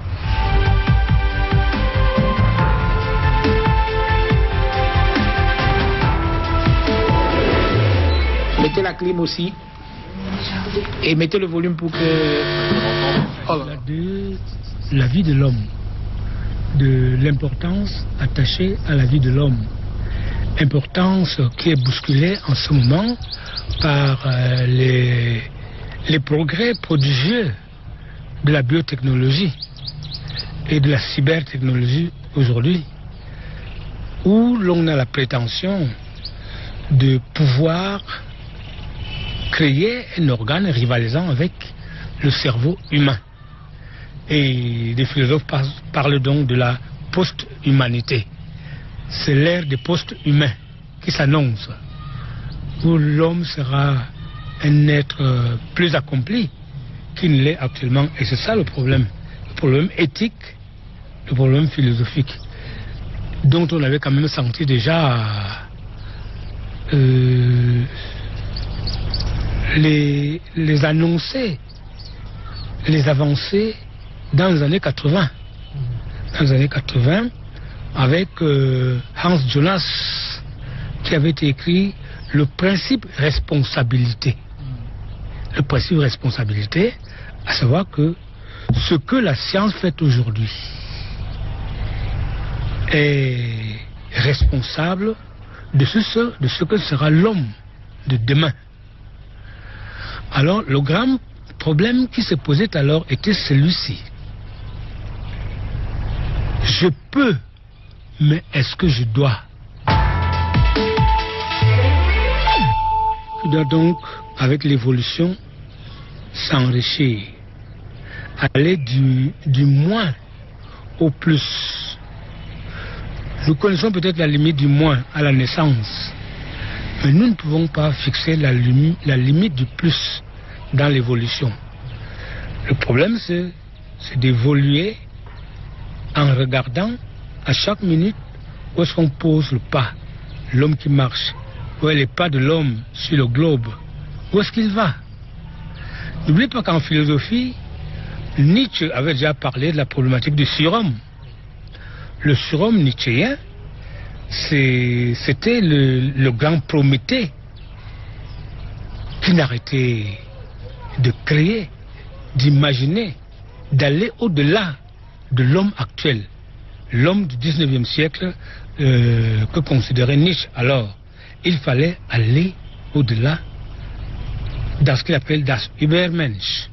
Mettez la clim aussi et mettez le volume pour que... Oh. La vie de l'homme, de l'importance attachée à la vie de l'homme. Importance qui est bousculée en ce moment par les les progrès prodigieux de la biotechnologie et de la cybertechnologie aujourd'hui, où l'on a la prétention de pouvoir créer un organe rivalisant avec le cerveau humain. Et des philosophes parlent donc de la post-humanité. C'est l'ère des post-humains qui s'annonce, où l'homme sera un être plus accompli qu'il ne l'est actuellement. Et c'est ça le problème éthique, le problème philosophique, dont on avait quand même senti déjà les annoncer, les avancées dans les années 80. Dans les années 80, avec Hans Jonas, qui avait écrit le principe responsabilité. Le principe responsabilité, à savoir que ce que la science fait aujourd'hui est responsable de ce que sera l'homme de demain. Alors, le grand problème qui se posait alors était celui-ci. Je peux, mais est-ce que je dois? Je dois donc, avec l'évolution, s'enrichir, aller du moins au plus. Nous connaissons peut-être la limite du moins à la naissance, mais nous ne pouvons pas fixer la limite du plus dans l'évolution. Le problème, c'est d'évoluer en regardant à chaque minute où est-ce qu'on pose le pas, l'homme qui marche, où est les pas de l'homme sur le globe, où est-ce qu'il va. N'oubliez pas qu'en philosophie, Nietzsche avait déjà parlé de la problématique du surhomme. Le surhomme nietzschéen, c'était le grand Prométhée qui n'arrêtait de créer, d'imaginer, d'aller au-delà de l'homme actuel, l'homme du 19e siècle que considérait Nietzsche. Alors, il fallait aller au-delà dans ce qu'il appelle das Übermensch,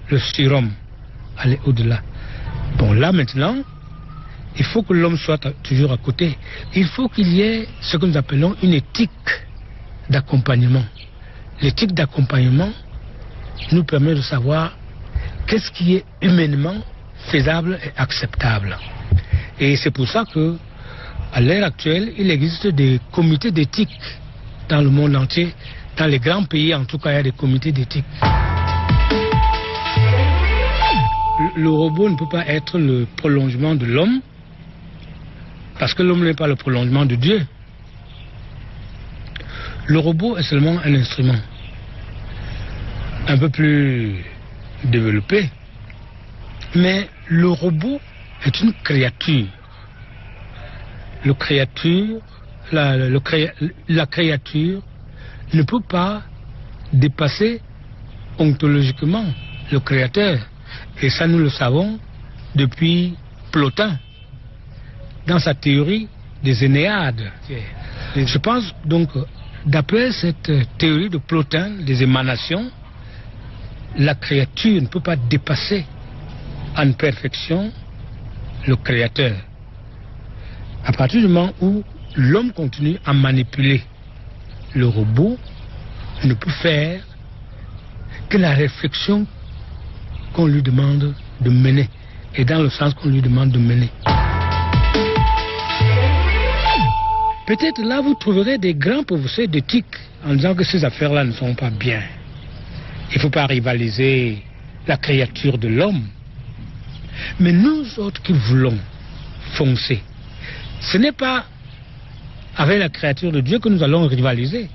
le surhomme, aller au-delà. Bon, là maintenant, il faut que l'homme soit toujours à côté. Il faut qu'il y ait ce que nous appelons une éthique d'accompagnement. L'éthique d'accompagnement nous permet de savoir qu'est-ce qui est humainement faisable et acceptable. Et c'est pour ça que, à l'ère actuelle, il existe des comités d'éthique dans le monde entier. Dans les grands pays, en tout cas, il y a des comités d'éthique. Le robot ne peut pas être le prolongement de l'homme, parce que l'homme n'est pas le prolongement de Dieu. Le robot est seulement un instrument, un peu plus développé, mais le robot est une créature. La créature ne peut pas dépasser ontologiquement le créateur. Et ça, nous le savons depuis Plotin, dans sa théorie des Énéades. Je pense donc, d'après cette théorie de Plotin, des émanations, la créature ne peut pas dépasser en perfection le créateur. À partir du moment où l'homme continue à manipuler le robot, ne peut faire que la réflexion qu'on lui demande de mener, et dans le sens qu'on lui demande de mener. Peut-être là vous trouverez des grands professeurs d'éthique en disant que ces affaires-là ne sont pas bien. Il ne faut pas rivaliser la créature de l'homme. Mais nous autres qui voulons foncer, ce n'est pas avec la créature de Dieu que nous allons rivaliser.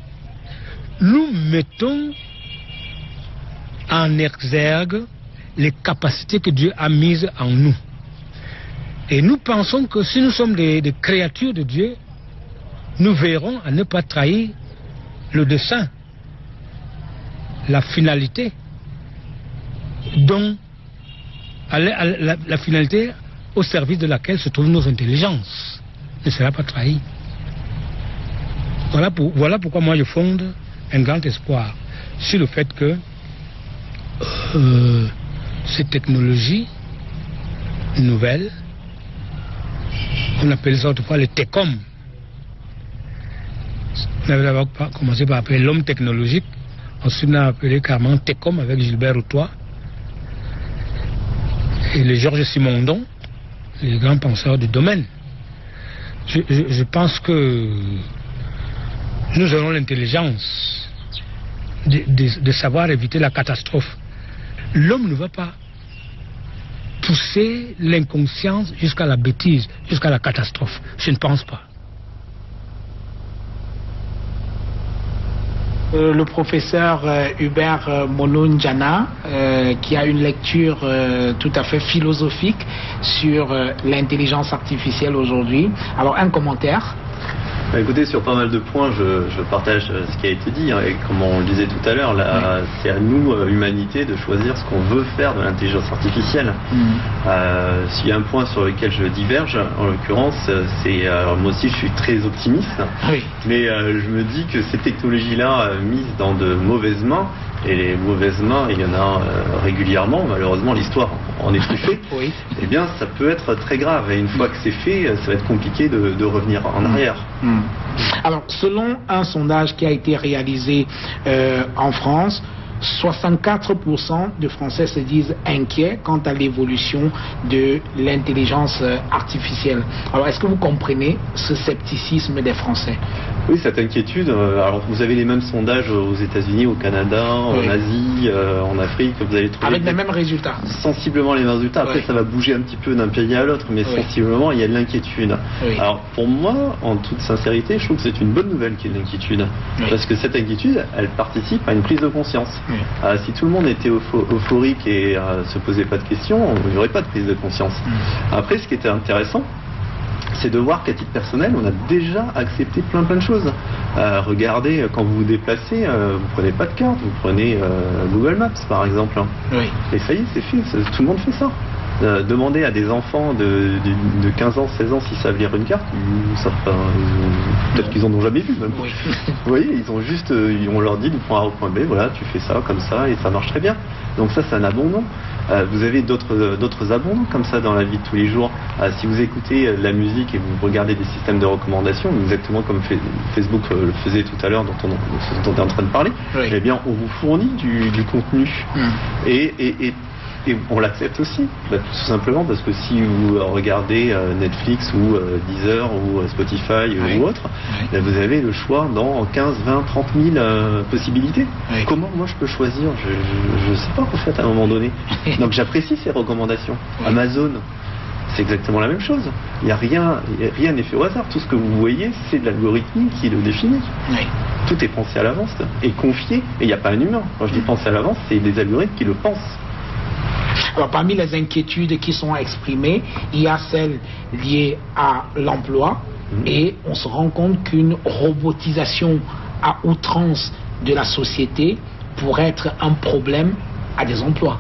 Nous mettons en exergue les capacités que Dieu a mises en nous. Et nous pensons que si nous sommes des créatures de Dieu, nous verrons à ne pas trahir le dessein, la finalité, dont la finalité au service de laquelle se trouvent nos intelligences ne sera pas trahie. Voilà pourquoi moi je fonde un grand espoir sur le fait que ces technologies nouvelles, on appelle ça autrefois les TECOM. On avait d'abord commencé par appeler l'homme technologique, ensuite on a appelé carrément TECOM avec Gilbert Routois et les Georges Simondon, les grands penseurs du domaine. Je pense que nous aurons l'intelligence de savoir éviter la catastrophe. L'homme ne va pas pousser l'inconscience jusqu'à la bêtise, jusqu'à la catastrophe. Je ne pense pas. Le professeur Hubert Mono-Njana, qui a une lecture tout à fait philosophique sur l'intelligence artificielle aujourd'hui. Alors, un commentaire. Écoutez, sur pas mal de points, je partage ce qui a été dit, hein, et comme on le disait tout à l'heure, c'est à nous, humanité, de choisir ce qu'on veut faire de l'intelligence artificielle. S'il y a un point sur lequel je diverge, en l'occurrence, c'est, moi aussi je suis très optimiste, mais je me dis que ces technologies-là, mises dans de mauvaises mains, et les mauvaises mains, il y en a régulièrement, malheureusement l'histoire en est truffée, eh bien ça peut être très grave, et une fois que c'est fait, ça va être compliqué de revenir en arrière. Alors, selon un sondage qui a été réalisé en France, 64% de Français se disent inquiets quant à l'évolution de l'intelligence artificielle. Alors, est-ce que vous comprenez ce scepticisme des Français? Oui, cette inquiétude. Alors, vous avez les mêmes sondages aux États-Unis, au Canada, en Asie, en Afrique. Vous allez trouver avec les mêmes résultats. Sensiblement les mêmes résultats. Après, ça va bouger un petit peu d'un pays à l'autre, mais sensiblement, il y a de l'inquiétude. Alors, pour moi, en toute sincérité, je trouve que c'est une bonne nouvelle qu'il y ait de l'inquiétude. Parce que cette inquiétude, elle participe à une prise de conscience. Si tout le monde était euphorique et se posait pas de questions, il n'y aurait pas de prise de conscience. Après, ce qui était intéressant, c'est de voir qu'à titre personnel, on a déjà accepté plein de choses. Regardez, quand vous vous déplacez, vous prenez pas de carte, vous prenez Google Maps par exemple. Et ça y est, c'est fait, tout le monde fait ça. Demander à des enfants de 15 ans, 16 ans s'ils savent lire une carte, peut-être qu'ils en ont jamais vu même. Vous voyez, ils ont juste, on leur dit du point A au point B, voilà, tu fais ça comme ça et ça marche très bien. Donc ça, c'est un abondant. Vous avez d'autres abondants comme ça dans la vie de tous les jours. Si vous écoutez la musique et vous regardez des systèmes de recommandation, exactement comme Facebook le faisait tout à l'heure, dont on est en train de parler, eh bien, on vous fournit du contenu. Et on l'accepte aussi, tout simplement parce que si vous regardez Netflix ou Deezer ou Spotify ou autre, vous avez le choix dans 15, 20, 30 000 possibilités. Comment moi je peux choisir? Je ne sais pas en fait à un moment donné. Donc j'apprécie ces recommandations. Amazon, c'est exactement la même chose. Il n'y a rien n'est fait au hasard. Tout ce que vous voyez, c'est de l'algorithme qui le définit. Tout est pensé à l'avance et confié, et il n'y a pas un humain. Quand je dis penser à l'avance, c'est des algorithmes qui le pensent. Alors, parmi les inquiétudes qui sont exprimées, il y a celles liées à l'emploi, et on se rend compte qu'une robotisation à outrance de la société pourrait être un problème à des emplois.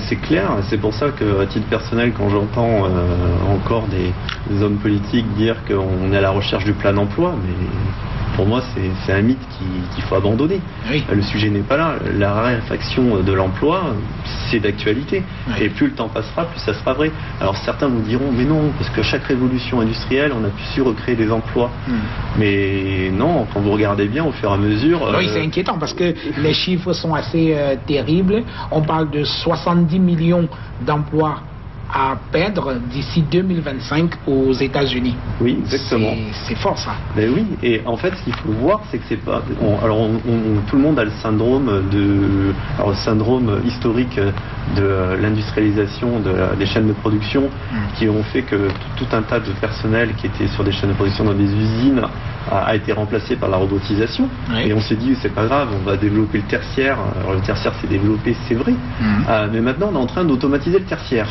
C'est clair, c'est pour ça que, à titre personnel, quand j'entends encore des hommes politiques dire qu'on est à la recherche du plein emploi, mais pour moi c'est un mythe qu'il faut abandonner. Le sujet n'est pas là. La raréfaction de l'emploi, c'est d'actualité. Et plus le temps passera, plus ça sera vrai. Alors certains vous diront, mais non, parce que chaque révolution industrielle, on a su recréer des emplois. Mais non, quand vous regardez bien, au fur et à mesure... Oui, c'est inquiétant, parce que les chiffres sont assez terribles. On parle de 70 millions d'emplois à perdre d'ici 2025 aux États-Unis. Oui, exactement. C'est fort ça. Ben oui, et en fait, ce qu'il faut voir, c'est que c'est pas. Tout le monde a le syndrome historique de l'industrialisation des chaînes de production qui ont fait que tout un tas de personnel qui était sur des chaînes de production dans des usines a été remplacé par la robotisation. Et on s'est dit, c'est pas grave, on va développer le tertiaire. Alors le tertiaire s'est développé, c'est vrai. Mais maintenant, on est en train d'automatiser le tertiaire.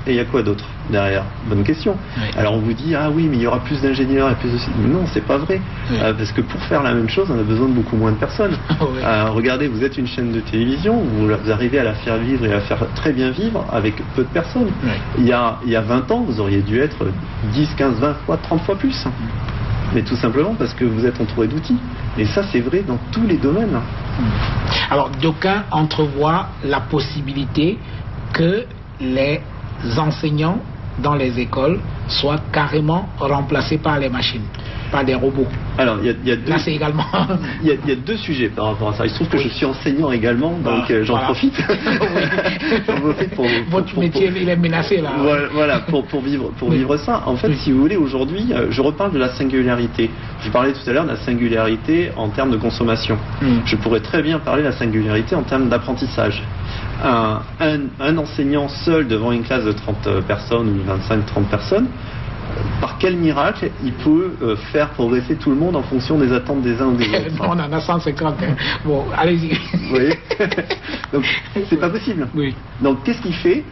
Et il y a quoi d'autre derrière? Bonne question. Alors on vous dit, ah oui, mais il y aura plus d'ingénieurs et plus de... Non, c'est pas vrai. Parce que pour faire la même chose, on a besoin de beaucoup moins de personnes. Regardez, vous êtes une chaîne de télévision, vous arrivez à la faire vivre et à la faire très bien vivre avec peu de personnes. Il y a 20 ans, vous auriez dû être 10, 15, 20 fois, 30 fois plus. Mais tout simplement parce que vous êtes entouré d'outils. Et ça, c'est vrai dans tous les domaines. Alors, d'aucuns entrevoient la possibilité que les enseignants dans les écoles soient carrément remplacés par les machines, par des robots. Alors, il y a deux... Là, c'est également... il y a deux sujets par rapport à ça. Il se trouve que je suis enseignant également, donc j'en profite. J'en profite pour... Votre métier, il est menacé, là. Voilà, pour vivre ça. En fait, si vous voulez, aujourd'hui, je reparle de la singularité. Je parlais tout à l'heure de la singularité en termes de consommation. Je pourrais très bien parler de la singularité en termes d'apprentissage. Un enseignant seul devant une classe de 30 personnes ou 25-30 personnes, par quel miracle il peut faire progresser tout le monde en fonction des attentes des uns ou des autres? On en a 150. Hein. Bon, allez-y. Oui. Donc, c'est pas possible. Oui. Donc, qu'est-ce qu'il fait?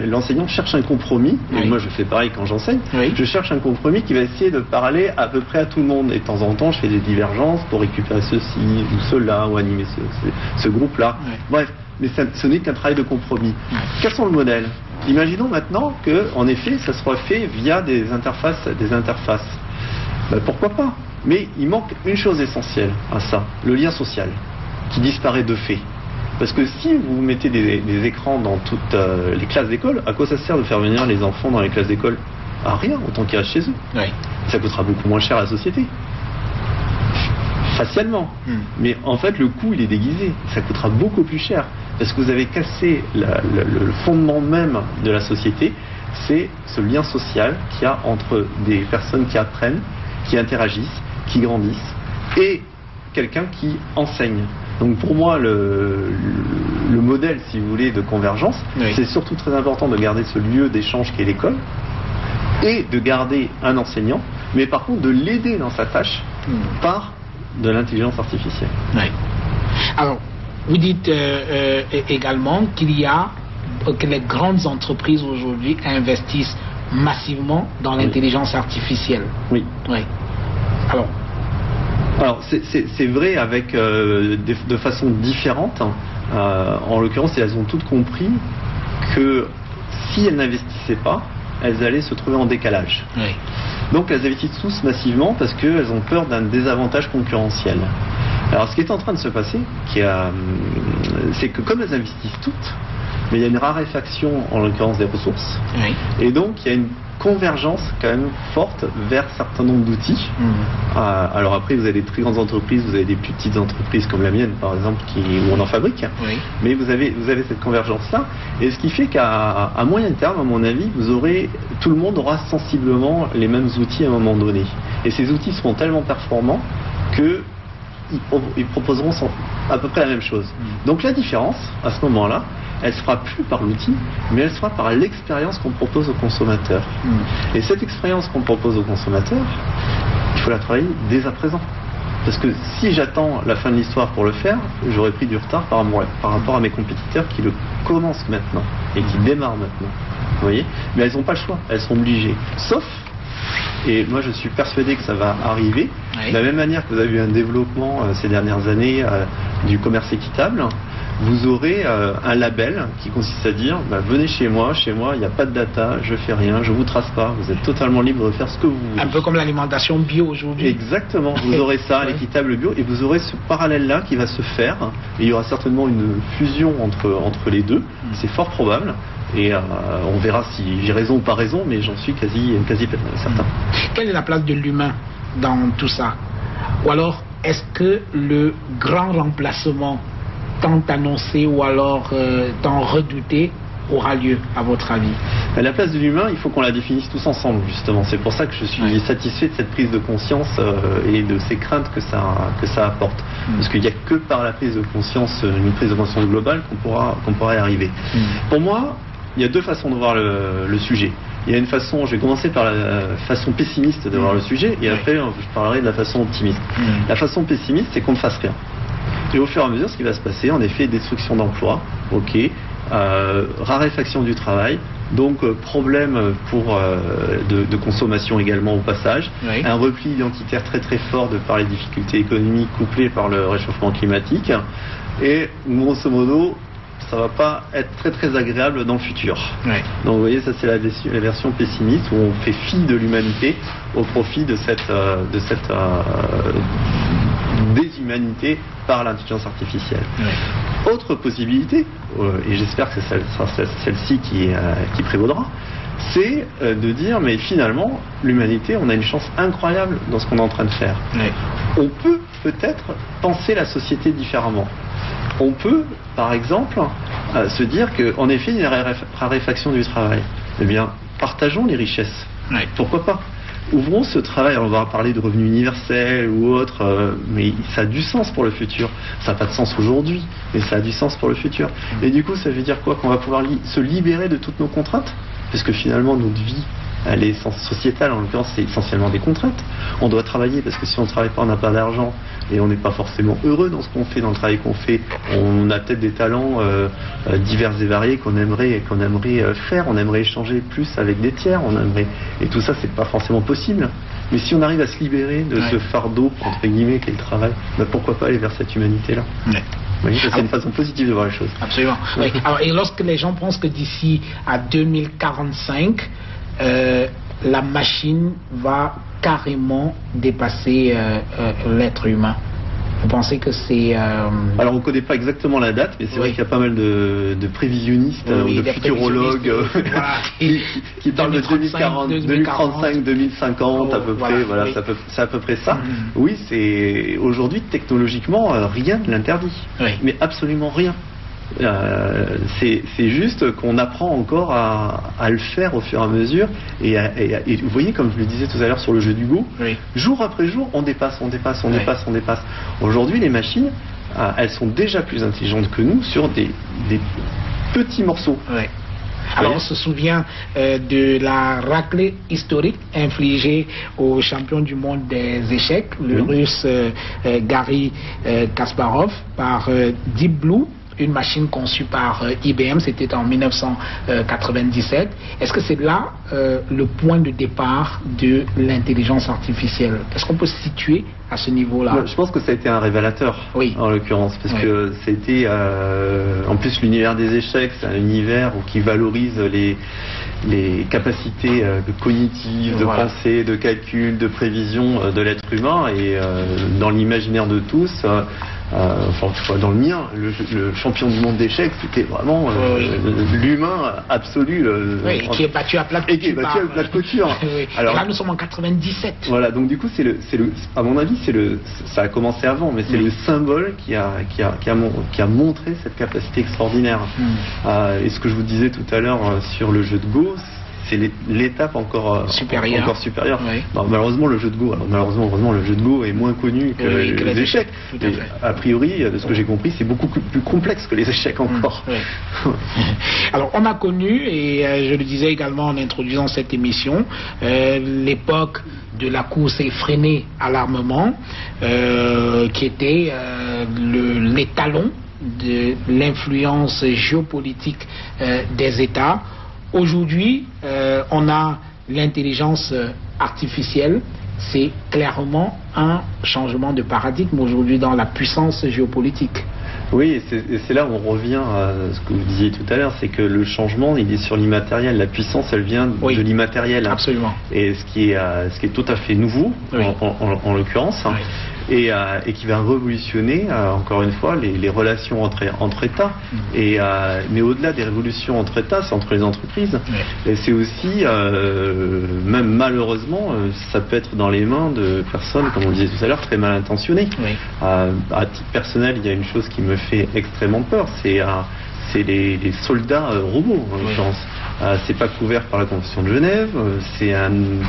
L'enseignant cherche un compromis. Oui. Et moi, je fais pareil quand j'enseigne. Oui. Je cherche un compromis qui va essayer de parler à peu près à tout le monde. Et de temps en temps, je fais des divergences pour récupérer ceci ou cela ou animer ce groupe-là. Oui. Bref, mais ce n'est qu'un travail de compromis. Oui. Quels sont le modèle? Imaginons maintenant que, en effet, ça sera fait via des interfaces. Ben, pourquoi pas? Mais il manque une chose essentielle à ça, le lien social, qui disparaît de fait. Parce que si vous mettez des écrans dans toutes les classes d'école, à quoi ça sert de faire venir les enfants dans les classes d'école? À rien, autant qu'ils restent chez eux. Oui. Ça coûtera beaucoup moins cher à la société. Facialement. Mais en fait, le coût, il est déguisé. Ça coûtera beaucoup plus cher. Parce que vous avez cassé le fondement même de la société, c'est ce lien social qu'il y a entre des personnes qui apprennent, qui interagissent, qui grandissent, et quelqu'un qui enseigne. Donc pour moi, le modèle, si vous voulez, de convergence, oui, c'est surtout très important de garder ce lieu d'échange qui est l'école, et de garder un enseignant, mais par contre de l'aider dans sa tâche par de l'intelligence artificielle. Oui. Alors, vous dites également que les grandes entreprises aujourd'hui investissent massivement dans l'intelligence artificielle. Oui. Oui. Alors c'est vrai avec de façon différente. En l'occurrence, elles ont toutes compris que si elles n'investissaient pas, elles allaient se trouver en décalage. Oui. Donc elles investissent tous massivement parce qu'elles ont peur d'un désavantage concurrentiel. Alors ce qui est en train de se passer, c'est que comme elles investissent toutes, mais il y a une raréfaction en l'occurrence des ressources, oui, et donc il y a une convergence quand même forte vers un certain nombre d'outils. Alors après, vous avez des très grandes entreprises, vous avez des plus petites entreprises comme la mienne par exemple, où on en fabrique, oui, mais vous avez cette convergence-là, et ce qui fait qu'à moyen terme, à mon avis, tout le monde aura sensiblement les mêmes outils à un moment donné. Et ces outils seront tellement performants qu'ils proposeront à peu près la même chose. Donc la différence, à ce moment-là, elle ne sera plus par l'outil, mais elle sera par l'expérience qu'on propose au consommateur. Et cette expérience qu'on propose au consommateur, il faut la travailler dès à présent. Parce que si j'attends la fin de l'histoire pour le faire, j'aurais pris du retard par rapport à mes compétiteurs qui le commencent maintenant et qui démarrent maintenant. Vous voyez? Mais elles n'ont pas le choix, elles sont obligées. Sauf, et moi je suis persuadé que ça va arriver, oui, de la même manière que vous avez eu un développement ces dernières années du commerce équitable, vous aurez un label qui consiste à dire venez chez moi, il n'y a pas de data, je fais rien, je vous trace pas, vous êtes totalement libre de faire ce que vous voulez. Un peu comme l'alimentation bio aujourd'hui. Exactement, vous aurez ça, l'équitable bio, et vous aurez ce parallèle-là qui va se faire, et il y aura certainement une fusion entre les deux, c'est fort probable, et on verra si j'ai raison ou pas raison, mais j'en suis quasi certain. Quelle est la place de l'humain dans tout ça? Ou alors, est-ce que le grand remplacement tant annoncé ou alors tant redouté aura lieu, à votre avis? La place de l'humain, il faut qu'on la définisse tous ensemble, justement. C'est pour ça que je suis satisfait de cette prise de conscience et de ces craintes que ça apporte. Parce qu'il n'y a que par la prise de conscience, une prise de conscience globale qu'on pourra y arriver. Pour moi, il y a deux façons de voir le sujet. Il y a une façon, je vais commencer par la façon pessimiste de voir le sujet, et après je parlerai de la façon optimiste. La façon pessimiste, c'est qu'on ne fasse rien. Et au fur et à mesure, ce qui va se passer, en effet, destruction d'emplois, raréfaction du travail, donc problème de consommation également au passage, un repli identitaire très très fort de par les difficultés économiques couplées par le réchauffement climatique, et grosso modo, ça va pas être très très agréable dans le futur. Donc vous voyez, ça c'est la version pessimiste où on fait fi de l'humanité au profit de cette déshumanisation l'humanité par l'intelligence artificielle. Autre possibilité, et j'espère que c'est celle-ci qui prévaudra, c'est de dire, mais finalement, l'humanité, on a une chance incroyable dans ce qu'on est en train de faire. On peut peut-être penser la société différemment. On peut, par exemple, se dire qu'en effet, il y a une raréfaction du travail. Eh bien, partageons les richesses. Pourquoi pas? Ouvrons ce travail. Alors, on va parler de revenus universels ou autre, mais ça a du sens pour le futur. Ça n'a pas de sens aujourd'hui, mais ça a du sens pour le futur. Et du coup, ça veut dire quoi? Qu'on va pouvoir se libérer de toutes nos contraintes? Parce que finalement, notre vie, elle est sociétale, en l'occurrence, c'est essentiellement des contraintes. On doit travailler, parce que si on ne travaille pas, on n'a pas d'argent, et on n'est pas forcément heureux dans ce qu'on fait, dans le travail qu'on fait. On a peut-être des talents divers et variés qu'on aimerait faire, on aimerait échanger plus avec des tiers, et tout ça, c'est pas forcément possible. Mais si on arrive à se libérer de ce fardeau, entre guillemets, qu'est le travail, pourquoi pas aller vers cette humanité-là? Oui, c'est une façon positive de voir les choses. Absolument. Oui. Alors, et lorsque les gens pensent que d'ici à 2045, la machine va carrément dépasser l'être humain, vous pensez que c'est... Alors on ne connaît pas exactement la date, mais c'est vrai qu'il y a pas mal de prévisionnistes, de futurologues qui parlent de 2040, 2035, 2050 à peu près. Voilà, c'est à peu près ça. Oui, c'est aujourd'hui technologiquement rien ne l'interdit, mais absolument rien. C'est juste qu'on apprend encore à le faire au fur et à mesure et vous voyez, comme je le disais tout à l'heure sur le jeu du Go, jour après jour on dépasse. Aujourd'hui les machines elles sont déjà plus intelligentes que nous sur des petits morceaux. Alors on se souvient de la raclée historique infligée au champion du monde des échecs, le russe Garry Kasparov, par Deep Blue, une machine conçue par IBM, c'était en 1997. Est-ce que c'est là le point de départ de l'intelligence artificielle? Est-ce qu'on peut se situer à ce niveau-là? Je pense que ça a été un révélateur, en l'occurrence, parce que c'était en plus l'univers des échecs, c'est un univers qui valorise les capacités cognitives, de pensée, de calcul, de prévision de l'être humain, et dans l'imaginaire de tous, dans le mien, le champion du monde d'échecs, c'était vraiment l'humain absolu, qui est battu à plat de couture. Alors, et là nous sommes en 97. Voilà, donc du coup à mon avis ça a commencé avant, mais c'est le symbole qui a montré cette capacité extraordinaire. Et ce que je vous disais tout à l'heure sur le jeu de Go, c'est l'étape encore supérieure. Malheureusement le jeu de Go, heureusement le jeu de Go est moins connu que les échecs. A priori, de ce que j'ai compris, c'est beaucoup plus complexe que les échecs encore. Alors on a connu, et je le disais également en introduisant cette émission, l'époque de la course effrénée à l'armement, qui était l'étalon de l'influence géopolitique des États. Aujourd'hui, on a l'intelligence artificielle. C'est clairement un changement de paradigme aujourd'hui dans la puissance géopolitique. Oui, et c'est là où on revient à ce que vous disiez tout à l'heure, c'est que le changement, il est sur l'immatériel. La puissance, elle vient de l'immatériel. Absolument. Et ce qui est tout à fait nouveau, en l'occurrence, et qui va révolutionner, encore une fois, les relations entre États. Mais au-delà des révolutions entre États, c'est entre les entreprises. Et c'est aussi, même malheureusement, ça peut être dans les mains de personnes, comme on le disait tout à l'heure, très mal intentionnées. À titre personnel, il y a une chose qui me fait extrêmement peur, c'est les soldats robots, en l'occurrence. C'est pas couvert par la Convention de Genève,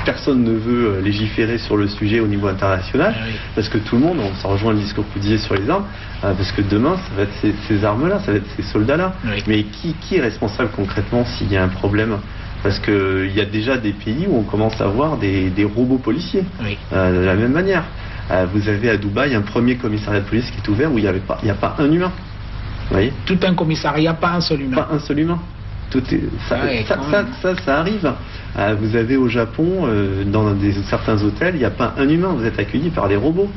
personne ne veut légiférer sur le sujet au niveau international, parce que tout le monde, ça rejoint le discours que vous disiez sur les armes, parce que demain, ça va être ces armes-là, ça va être ces soldats-là. Mais qui est responsable concrètement s'il y a un problème? Parce qu'il y a déjà des pays où on commence à voir des robots policiers, de la même manière. Vous avez à Dubaï un premier commissariat de police qui est ouvert où il n'y a pas un humain. Vous voyez ? Tout un commissariat, pas un seul humain. Pas un seul humain. Ça arrive. Vous avez au Japon, dans certains hôtels, il n'y a pas un humain. Vous êtes accueillis par des robots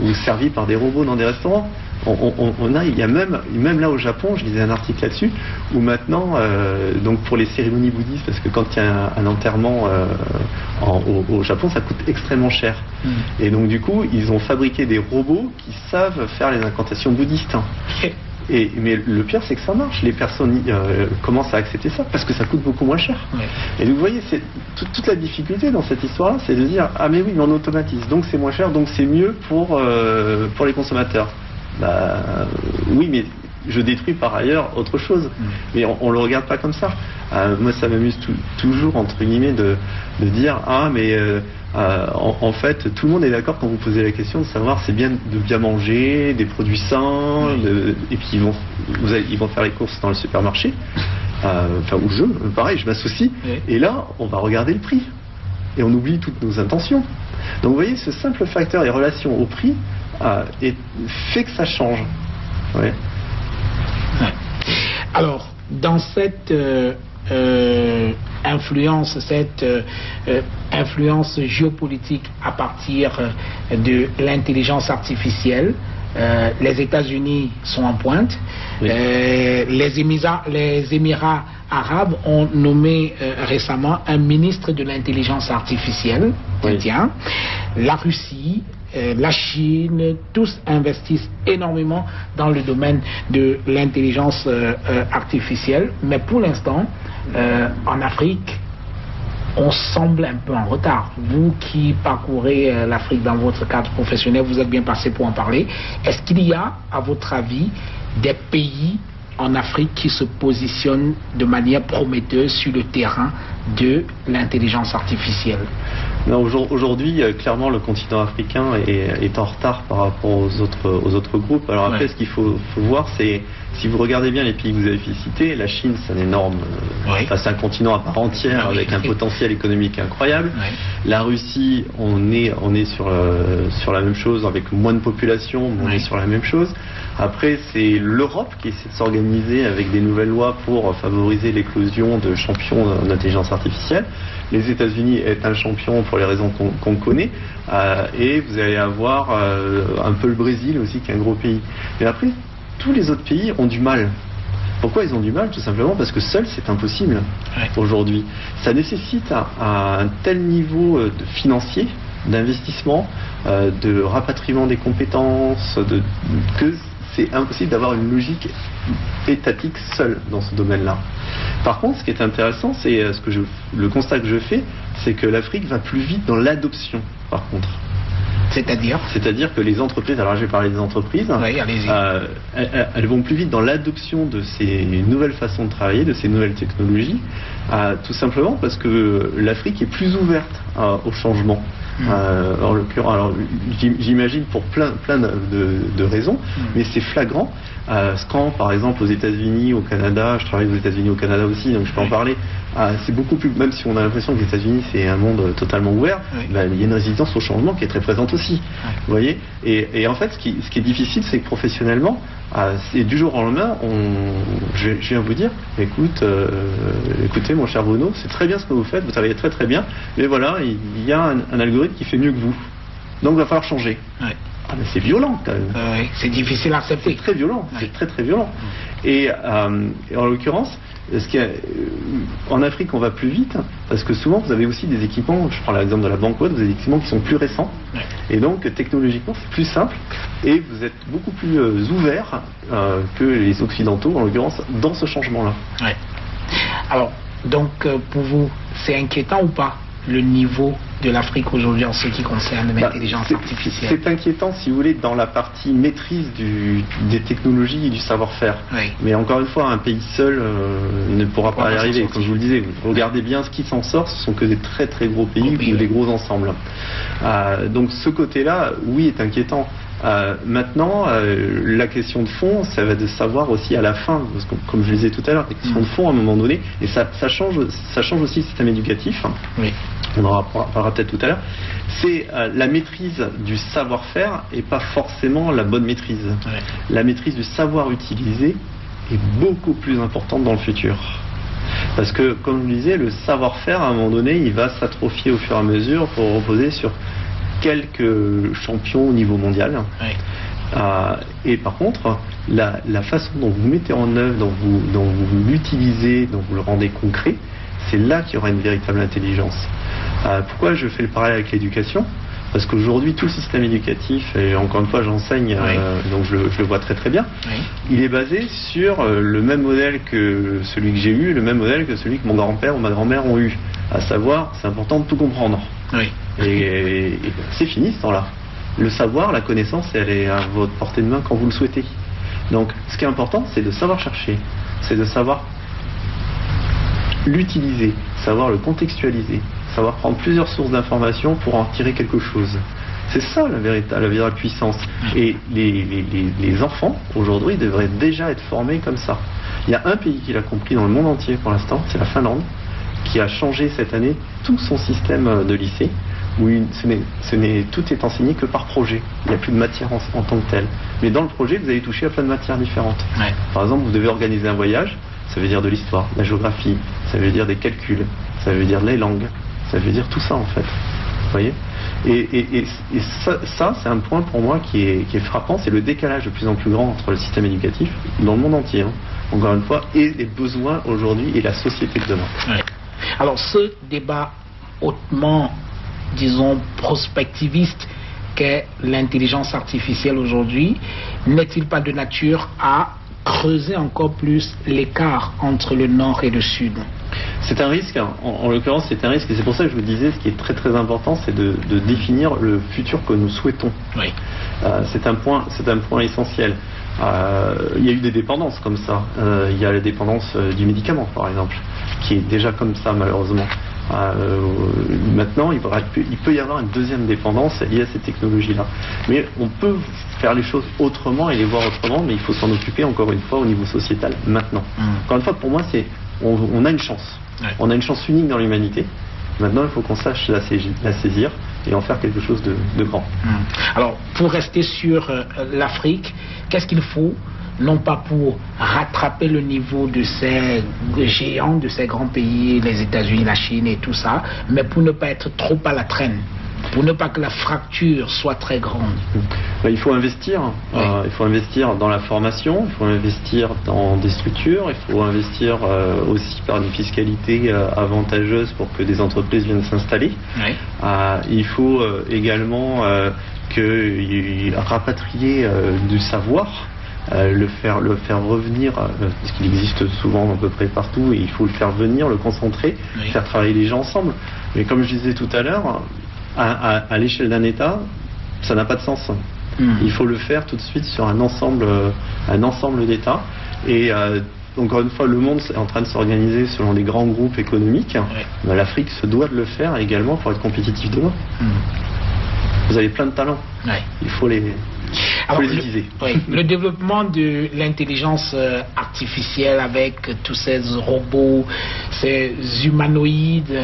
ou servis par des robots dans des restaurants. il y a même là au Japon, je lisais un article là-dessus, où maintenant, donc pour les cérémonies bouddhistes, parce que quand il y a un enterrement au Japon, ça coûte extrêmement cher. Et donc du coup, ils ont fabriqué des robots qui savent faire les incantations bouddhistes. Mais le pire, c'est que ça marche. Les personnes commencent à accepter ça parce que ça coûte beaucoup moins cher. Et donc, vous voyez, c'est toute la difficulté dans cette histoire-là, c'est de dire ah mais oui, mais on automatise, donc c'est moins cher, donc c'est mieux pour les consommateurs. Oui, mais je détruis par ailleurs autre chose. Mais on le regarde pas comme ça. Moi, ça m'amuse toujours entre guillemets de dire ah mais en fait, tout le monde est d'accord quand vous posez la question de savoir c'est bien de bien manger, des produits sains, et puis ils vont faire les courses dans le supermarché. Ou pareil, je m'associe, et là, on va regarder le prix. Et on oublie toutes nos intentions. Donc vous voyez, ce simple facteur et relation au prix fait que ça change. Ouais. Alors, dans cette influence géopolitique à partir de l'intelligence artificielle, les États-Unis sont en pointe. Oui. Les Émirats arabes ont nommé récemment un ministre de l'intelligence artificielle indien. La Russie, la Chine, tous investissent énormément dans le domaine de l'intelligence artificielle. Mais pour l'instant, en Afrique, on semble un peu en retard. Vous qui parcourez l'Afrique dans votre cadre professionnel, vous êtes bien passé pour en parler. Est-ce qu'il y a, à votre avis, des pays en Afrique qui se positionnent de manière prometteuse sur le terrain de l'intelligence artificielle? Non, aujourd'hui, clairement, le continent africain est en retard par rapport aux autres groupes. Alors après, ce qu'il faut voir, c'est, si vous regardez bien les pays que vous avez cités, la Chine, c'est un énorme, c'est un continent à part entière avec un potentiel économique incroyable. La Russie, on est sur la même chose, avec moins de population, mais on est sur la même chose. Après, c'est l'Europe qui essaie de s'organiser avec des nouvelles lois pour favoriser l'éclosion de champions d'intelligence artificielle. Les États-Unis est un champion pour les raisons qu'on connaît, et vous allez avoir un peu le Brésil aussi, qui est un gros pays. Mais après, tous les autres pays ont du mal. Pourquoi ils ont du mal? Tout simplement parce que seul, c'est impossible aujourd'hui. Ça nécessite un tel niveau financier, d'investissement, de rapatriement des compétences, que c'est impossible d'avoir une logique étatique seule dans ce domaine-là. Par contre, ce qui est intéressant, c'est le constat que je fais, c'est que l'Afrique va plus vite dans l'adoption, par contre. C'est-à-dire que les entreprises, alors je vais parler des entreprises, elles vont plus vite dans l'adoption de ces nouvelles façons de travailler, de ces nouvelles technologies, tout simplement parce que l'Afrique est plus ouverte au changement. En l'occurrence, alors j'imagine pour plein de raisons, mais c'est flagrant. Quand par exemple aux États-Unis, au Canada, je travaille aux États-Unis, au Canada aussi, donc je peux en parler, c'est beaucoup plus, même si on a l'impression que les États-Unis c'est un monde totalement ouvert, il y a une résistance au changement qui est très présente aussi. Vous voyez, et en fait ce qui est difficile, c'est que professionnellement, c'est du jour au lendemain, je viens vous dire, écoutez mon cher Bruno, c'est très bien ce que vous faites, vous travaillez très très bien, mais voilà, il y a un algorithme qui fait mieux que vous, donc il va falloir changer. C'est violent quand même. C'est difficile à accepter. C'est très violent, c'est très très violent. Et en l'occurrence, en Afrique on va plus vite parce que souvent vous avez aussi des équipements, je prends l'exemple de la Banque Web, vous avez des équipements qui sont plus récents et donc technologiquement c'est plus simple et vous êtes beaucoup plus ouverts que les Occidentaux en l'occurrence dans ce changement-là. Alors, donc pour vous, c'est inquiétant ou pas le niveau de l'Afrique aujourd'hui en ce qui concerne l'intelligence artificielle? C'est inquiétant, si vous voulez, dans la partie maîtrise des technologies et du savoir-faire. Mais encore une fois, un pays seul ne pourra pas y arriver. Comme je vous le disais, regardez bien ce qui s'en sort, ce sont que des très très gros pays ou des gros ensembles. Donc ce côté-là, oui, est inquiétant. Maintenant, la question de fond, ça va de savoir aussi à la fin, parce que, comme je le disais tout à l'heure, la question de fond à un moment donné, et ça change aussi le système éducatif. On en parlera peut-être tout à l'heure. C'est la maîtrise du savoir-faire et pas forcément la bonne maîtrise. La maîtrise du savoir utiliser est beaucoup plus importante dans le futur. Parce que, comme je le disais, le savoir-faire, à un moment donné, il va s'atrophier au fur et à mesure pour reposer sur quelques champions au niveau mondial. Et par contre, la façon dont vous mettez en œuvre, dont vous l'utilisez, dont vous le rendez concret, c'est là qu'il y aura une véritable intelligence. Pourquoi je fais le parallèle avec l'éducation ? Parce qu'aujourd'hui, tout le système éducatif, et encore une fois j'enseigne, donc je le vois très très bien, il est basé sur le même modèle que celui que j'ai eu, le même modèle que celui que mon grand-père ou ma grand-mère ont eu. À savoir, c'est important de tout comprendre. Et c'est fini ce temps-là. Le savoir, la connaissance, elle est à votre portée de main quand vous le souhaitez. Donc ce qui est important, c'est de savoir chercher, c'est de savoir l'utiliser, savoir le contextualiser, savoir prendre plusieurs sources d'informations pour en tirer quelque chose. C'est ça la véritable puissance. Et les enfants, aujourd'hui, devraient déjà être formés comme ça. Il y a un pays qui l'a compris dans le monde entier pour l'instant, c'est la Finlande, qui a changé cette année tout son système de lycée, où tout est enseigné que par projet. Il n'y a plus de matière en tant que telle. Mais dans le projet, vous allez toucher à plein de matières différentes. Par exemple, vous devez organiser un voyage, ça veut dire de l'histoire, de la géographie, ça veut dire des calculs, ça veut dire les langues, ça veut dire tout ça en fait. Vous voyez ? Et ça c'est un point pour moi qui est frappant, c'est le décalage de plus en plus grand entre le système éducatif, dans le monde entier, encore une fois, et les besoins aujourd'hui et la société de demain. Alors ce débat hautement, disons, prospectiviste qu'est l'intelligence artificielle aujourd'hui, n'est-il pas de nature à creuser encore plus l'écart entre le nord et le sud? C'est un risque, en l'occurrence c'est un risque, et c'est pour ça que je vous disais, ce qui est très très important, c'est de définir le futur que nous souhaitons. C'est un point essentiel. Il y a eu des dépendances comme ça. Il y a la dépendance du médicament par exemple, qui est déjà comme ça malheureusement. Maintenant, il peut y avoir une deuxième dépendance liée à ces technologies-là. Mais on peut faire les choses autrement et les voir autrement, mais il faut s'en occuper encore une fois au niveau sociétal, maintenant. Encore une fois, pour moi, on a une chance. On a une chance unique dans l'humanité. Maintenant, il faut qu'on sache la saisir et en faire quelque chose de grand. Alors, pour rester sur l'Afrique, qu'est-ce qu'il faut, non pas pour rattraper le niveau de ces géants, de ces grands pays, les États-Unis, la Chine et tout ça, mais pour ne pas être trop à la traîne, pour ne pas que la fracture soit très grande? Il faut investir. Il faut investir dans la formation, il faut investir dans des structures, il faut investir aussi par une fiscalité avantageuse pour que des entreprises viennent s'installer. Il faut également rapatrier du savoir. Le faire revenir, parce qu'il existe souvent à peu près partout, et il faut le faire venir, le concentrer, faire travailler les gens ensemble. Mais comme je disais tout à l'heure, à l'échelle d'un État, ça n'a pas de sens. Il faut le faire tout de suite sur un ensemble d'États. Et encore une fois, le monde est en train de s'organiser selon des grands groupes économiques. L'Afrique se doit de le faire également pour être compétitif demain. Vous avez plein de talents. Il faut les utiliser. Le développement de l'intelligence artificielle avec tous ces robots, ces humanoïdes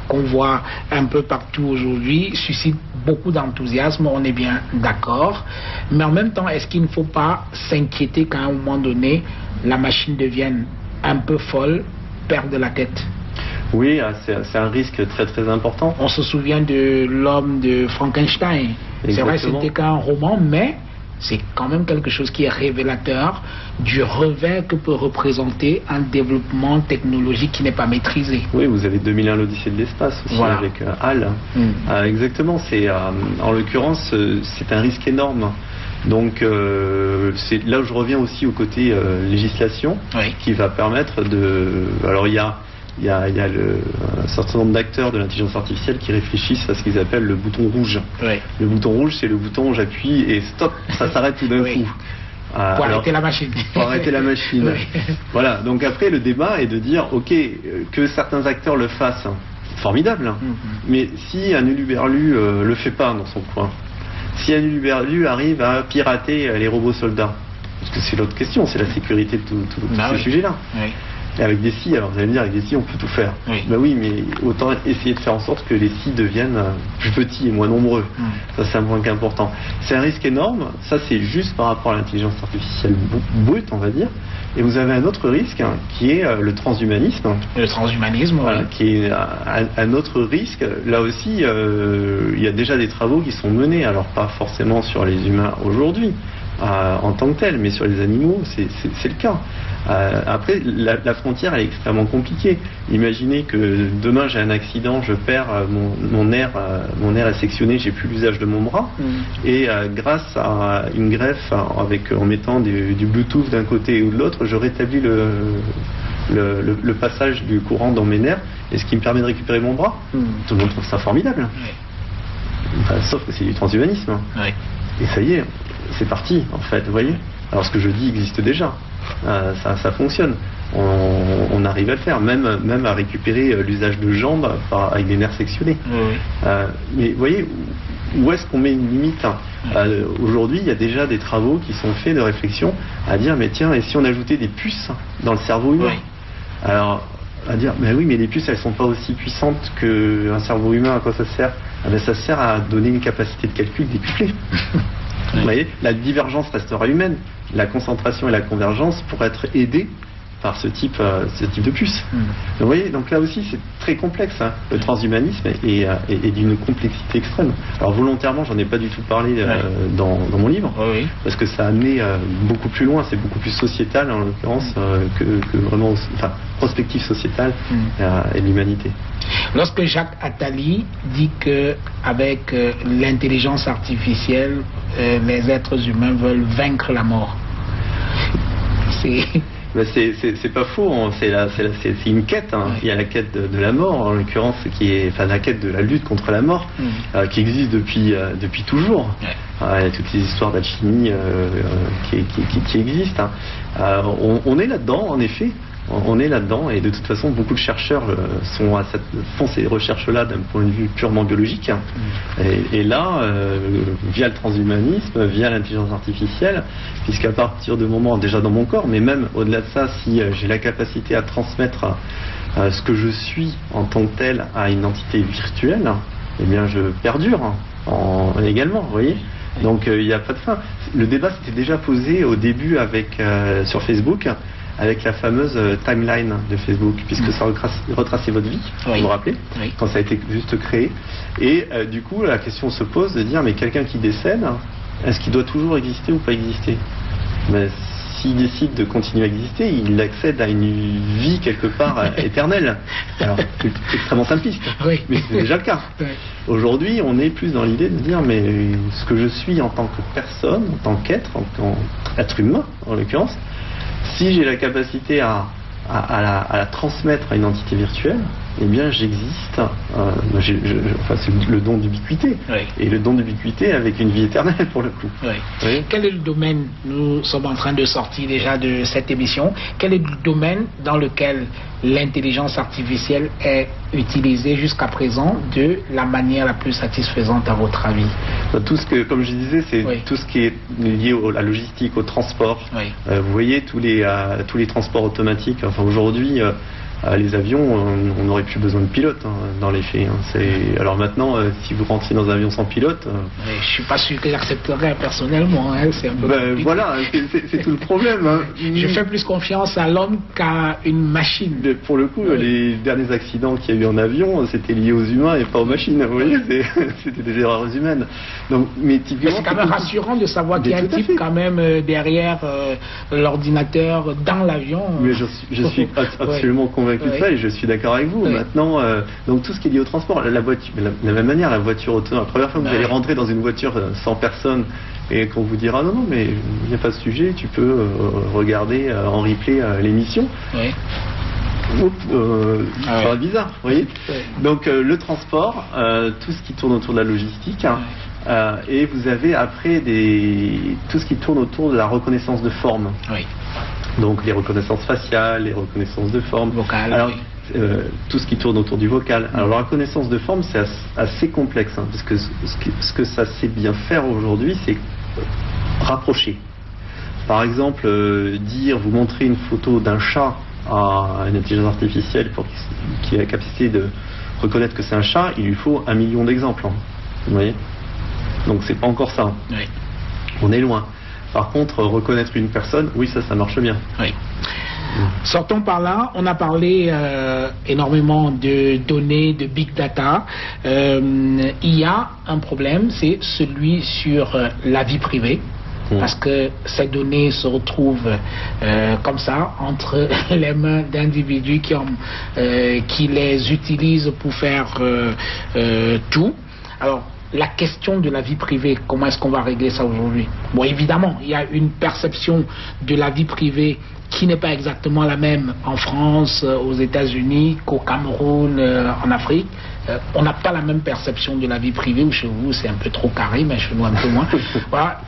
qu'on voit un peu partout aujourd'hui suscite beaucoup d'enthousiasme, on est bien d'accord. Mais en même temps, est-ce qu'il ne faut pas s'inquiéter qu'à un moment donné, la machine devienne un peu folle, perde la tête? Oui, c'est un risque très très important. On se souvient de l'homme de Frankenstein. C'est vrai, c'était qu'un roman, mais c'est quand même quelque chose qui est révélateur du revers que peut représenter un développement technologique qui n'est pas maîtrisé. Oui, vous avez 2001 l'Odyssée de l'espace aussi, avec HAL. Exactement, en l'occurrence, c'est un risque énorme. Donc c'est là où je reviens aussi au côté législation, qui va permettre de... Alors il y a un certain nombre d'acteurs de l'intelligence artificielle qui réfléchissent à ce qu'ils appellent le bouton rouge. Le bouton rouge, c'est le bouton où j'appuie et stop, ça s'arrête tout d'un coup. Pour arrêter la machine. Pour arrêter la machine. Voilà, donc après le débat est de dire, ok, que certains acteurs le fassent, formidable, mais si un uluberlu le fait pas dans son coin, si un uluberlu arrive à pirater les robots soldats, parce que c'est l'autre question, c'est la sécurité de tout ce sujet-là. Et avec des scies, alors vous allez me dire, avec des scies on peut tout faire. Ben oui, mais autant essayer de faire en sorte que les scies deviennent plus petits et moins nombreux. Ça c'est un point qui est important. C'est un risque énorme, ça c'est juste par rapport à l'intelligence artificielle brute, on va dire. Et vous avez un autre risque qui est le transhumanisme. Le transhumanisme, qui est un autre risque. Là aussi, il y a déjà des travaux qui sont menés, alors pas forcément sur les humains aujourd'hui, en tant que tel, mais sur les animaux, c'est le cas. Après, la frontière elle est extrêmement compliquée. Imaginez que demain j'ai un accident, je perds mon nerf est sectionné, j'ai plus l'usage de mon bras, et grâce à une greffe en mettant du Bluetooth d'un côté ou de l'autre, je rétablis le passage du courant dans mes nerfs, et ce qui me permet de récupérer mon bras. Tout le monde trouve ça formidable. Sauf que c'est du transhumanisme. Et ça y est, c'est parti en fait, vous voyez. Alors ce que je dis existe déjà. Ça fonctionne. On arrive à le faire, même à récupérer l'usage de jambes avec des nerfs sectionnés. Mais vous voyez, où est-ce qu'on met une limite? Aujourd'hui, il y a déjà des travaux qui sont faits de réflexion à dire, mais tiens, et si on ajoutait des puces dans le cerveau humain? Alors, à dire, mais oui, mais les puces, elles sont pas aussi puissantes qu'un cerveau humain. À quoi ça sert? Ça sert à donner une capacité de calcul décuplée. Vous voyez, la divergence restera humaine. La concentration et la convergence pourraient être aidées par ce type de puce. Donc, vous voyez, donc là aussi c'est très complexe, hein. Le transhumanisme est d'une complexité extrême. Alors volontairement, j'en ai pas du tout parlé dans mon livre, parce que ça a amené beaucoup plus loin, c'est beaucoup plus sociétal en l'occurrence que vraiment, enfin, prospective sociétale et de l'humanité. Lorsque Jacques Attali dit que avec l'intelligence artificielle, les êtres humains veulent vaincre la mort, c'est pas faux, hein. C'est une quête, hein. Il y a la quête de la mort en l'occurrence, la quête de la lutte contre la mort, qui existe depuis toujours. Il y a toutes les histoires d'alchimie qui existent, hein. On est là-dedans en effet. On est là-dedans, et de toute façon beaucoup de chercheurs font ces recherches-là d'un point de vue purement biologique, et là via le transhumanisme, via l'intelligence artificielle, puisqu'à partir du moment, déjà dans mon corps, mais même au-delà de ça, si j'ai la capacité à transmettre ce que je suis en tant que tel à une entité virtuelle, eh bien je perdure également, vous voyez. Donc il n'y a pas de fin. Le débat s'était déjà posé au début sur Facebook, avec la fameuse timeline de Facebook, puisque ça retraçait votre vie, vous vous rappelez, quand ça a été juste créé. Et du coup, la question se pose de dire, mais quelqu'un qui décède, est-ce qu'il doit toujours exister ou pas exister? Mais s'il décide de continuer à exister, il accède à une vie quelque part éternelle. Alors, c'est extrêmement simpliste, mais c'est déjà le cas. Aujourd'hui, on est plus dans l'idée de dire, mais ce que je suis en tant que personne, en tant qu'être, en tant qu'être humain, en l'occurrence, si j'ai la capacité à la transmettre à une entité virtuelle, eh bien j'existe. C'est le don d'ubiquité. Et le don d'ubiquité avec une vie éternelle pour le coup. Quel est le domaine, nous sommes en train de sortir déjà de cette émission, quel est le domaine dans lequel l'intelligence artificielle est utilisée jusqu'à présent de la manière la plus satisfaisante à votre avis? Tout ce que, comme je disais, c'est tout ce qui est lié à la logistique, au transport. Vous voyez tous les transports automatiques. Enfin aujourd'hui, les avions, on n'aurait plus besoin de pilote dans les faits. Alors maintenant, si vous rentrez dans un avion sans pilote, je suis pas sûr que j'accepterais personnellement. C'est un peu voilà, c'est tout le problème. Je fais plus confiance à l'homme qu'à une machine. Mais pour le coup, les derniers accidents qu'il y a eu en avion, c'était lié aux humains et pas aux machines. Vous voyez, c'était des erreurs humaines. Donc, mais c'est quand même rassurant de savoir qu'il y a un type quand même derrière l'ordinateur dans l'avion. Mais je suis absolument convaincu de ça, et je suis d'accord avec vous. Maintenant, donc tout ce qui est lié au transport, la voiture, de la même manière, la voiture autonome. La première fois que vous allez rentrer dans une voiture sans personne et qu'on vous dira non, mais il n'y a pas de sujet, tu peux regarder en replay l'émission. Ça va bizarre, vous voyez. Donc le transport, tout ce qui tourne autour de la logistique, et vous avez après tout ce qui tourne autour de la reconnaissance de forme. Donc les reconnaissances faciales, les reconnaissances de forme. Alors, tout ce qui tourne autour du vocal. Alors la reconnaissance de forme, c'est assez complexe, hein, parce que ce que ça sait bien faire aujourd'hui, c'est rapprocher. Par exemple, vous montrez une photo d'un chat à une intelligence artificielle pour qu'il ait la capacité de reconnaître que c'est un chat, il lui faut 1 million d'exemples. Hein, vous voyez. Donc c'est pas encore ça. On est loin. Par contre, reconnaître une personne, oui, ça marche bien. Sortons par là, on a parlé énormément de données, de big data. Il y a un problème, c'est celui sur la vie privée. parce que ces données se retrouvent comme ça entre les mains d'individus qui les utilisent pour faire tout. Alors, la question de la vie privée, comment est-ce qu'on va régler ça aujourd'hui? Bon, évidemment, il y a une perception de la vie privée qui n'est pas exactement la même en France, aux États-Unis, qu'au Cameroun, en Afrique. On n'a pas la même perception de la vie privée, ou chez vous c'est un peu trop carré, mais chez nous un peu moins. Voilà.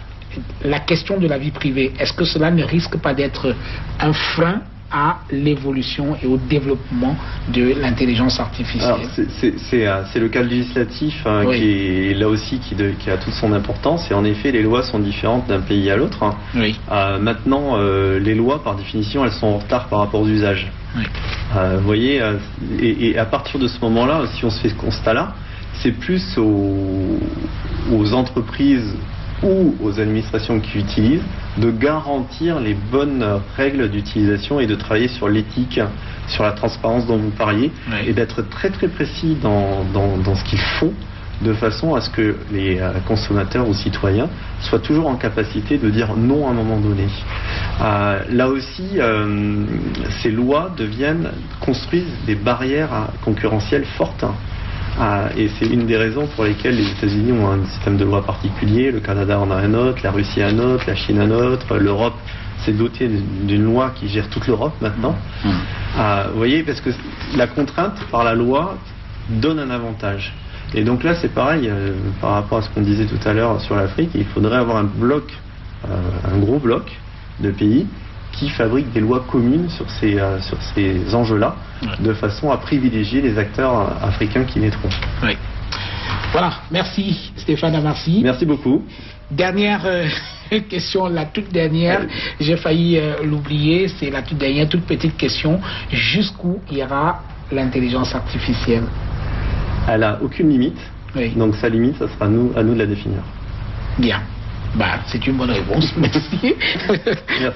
La question de la vie privée, est-ce que cela ne risque pas d'être un frein à l'évolution et au développement de l'intelligence artificielle? C'est le cadre législatif qui est là aussi qui a toute son importance, et en effet les lois sont différentes d'un pays à l'autre. Maintenant les lois par définition elles sont en retard par rapport aux usages. Vous voyez, et à partir de ce moment-là, si on se fait ce constat-là, c'est plus aux entreprises ou aux administrations qui utilisent de garantir les bonnes règles d'utilisation et de travailler sur l'éthique, sur la transparence dont vous parliez, et d'être très très précis dans ce qu'ils font, de façon à ce que les consommateurs ou citoyens soient toujours en capacité de dire non à un moment donné. Là aussi, ces lois construisent des barrières concurrentielles fortes. Et c'est une des raisons pour lesquelles les États-Unis ont un système de loi particulier, le Canada en a un autre, la Russie un autre, la Chine un autre, l'Europe s'est dotée d'une loi qui gère toute l'Europe maintenant. Vous voyez, parce que la contrainte par la loi donne un avantage. Et donc là c'est pareil, par rapport à ce qu'on disait tout à l'heure sur l'Afrique, il faudrait avoir un gros bloc de pays qui fabriquent des lois communes sur ces enjeux-là, de façon à privilégier les acteurs africains qui naîtront. Voilà, merci Stéphane Amarsi. Merci beaucoup. Dernière question, la toute dernière, j'ai failli l'oublier, c'est la toute dernière, toute petite question. Jusqu'où ira l'intelligence artificielle? Elle n'a aucune limite, donc sa limite, ça sera à nous de la définir. Bien. C'est une bonne réponse, merci.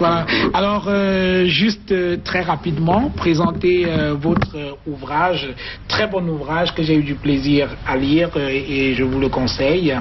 Voilà. Alors, juste très rapidement, présenter votre ouvrage, très bon ouvrage que j'ai eu du plaisir à lire et je vous le conseille.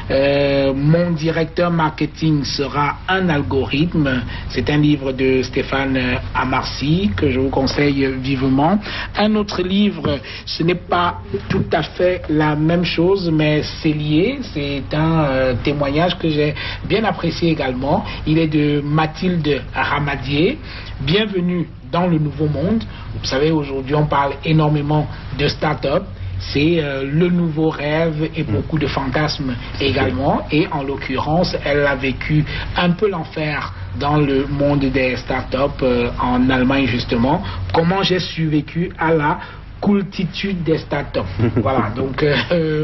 Mon directeur marketing sera un algorithme. C'est un livre de Stéphane Amarsi que je vous conseille vivement. Un autre livre, ce n'est pas tout à fait la même chose, mais c'est lié. C'est un témoignage que j'ai bien apprécié également. Il est de Mathilde Ramadier. Bienvenue dans le nouveau monde. Vous savez, aujourd'hui on parle énormément de start-up. C'est le nouveau rêve et beaucoup de fantasmes également. Et en l'occurrence, elle a vécu un peu l'enfer dans le monde des start-up en Allemagne justement. Comment j'ai survécu à la cooltitude des start-up. Voilà, donc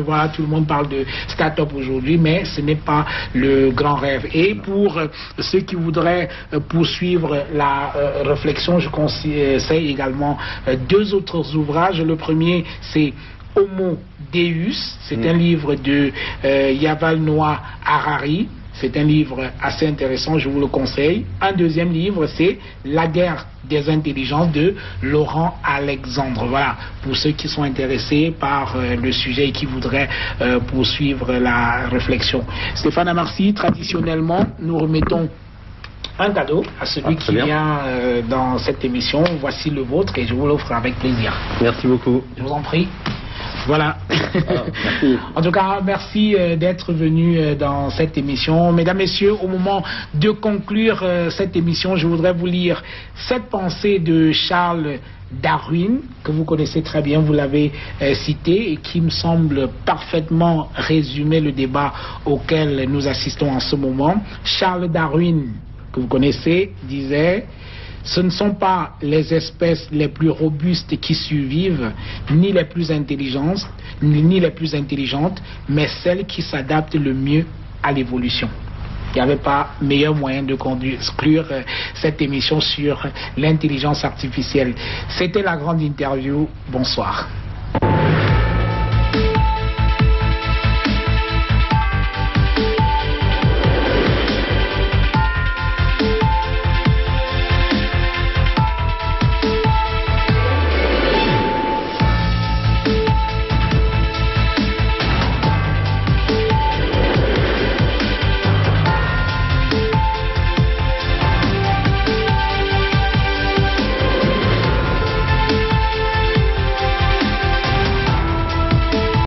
voilà, tout le monde parle de start-up aujourd'hui, mais ce n'est pas le grand rêve. Et pour ceux qui voudraient poursuivre la réflexion, je conseille également deux autres ouvrages. Le premier, c'est Homo Deus, c'est un livre de Yuval Noah Harari. C'est un livre assez intéressant, je vous le conseille. Un deuxième livre, c'est La guerre des intelligences de Laurent Alexandre. Voilà, pour ceux qui sont intéressés par le sujet et qui voudraient poursuivre la réflexion. Stéphane Amarsi, traditionnellement, nous remettons un cadeau à celui qui vient dans cette émission. Voici le vôtre et je vous l'offre avec plaisir. Merci beaucoup. Je vous en prie. Voilà. En tout cas, merci d'être venu dans cette émission. Mesdames, Messieurs, au moment de conclure cette émission, je voudrais vous lire cette pensée de Charles Darwin, que vous connaissez très bien, vous l'avez cité, et qui me semble parfaitement résumer le débat auquel nous assistons en ce moment. Charles Darwin, que vous connaissez, disait: ce ne sont pas les espèces les plus robustes qui survivent, ni les plus intelligentes, mais celles qui s'adaptent le mieux à l'évolution. Il n'y avait pas meilleur moyen de conclure cette émission sur l'intelligence artificielle. C'était la grande interview. Bonsoir.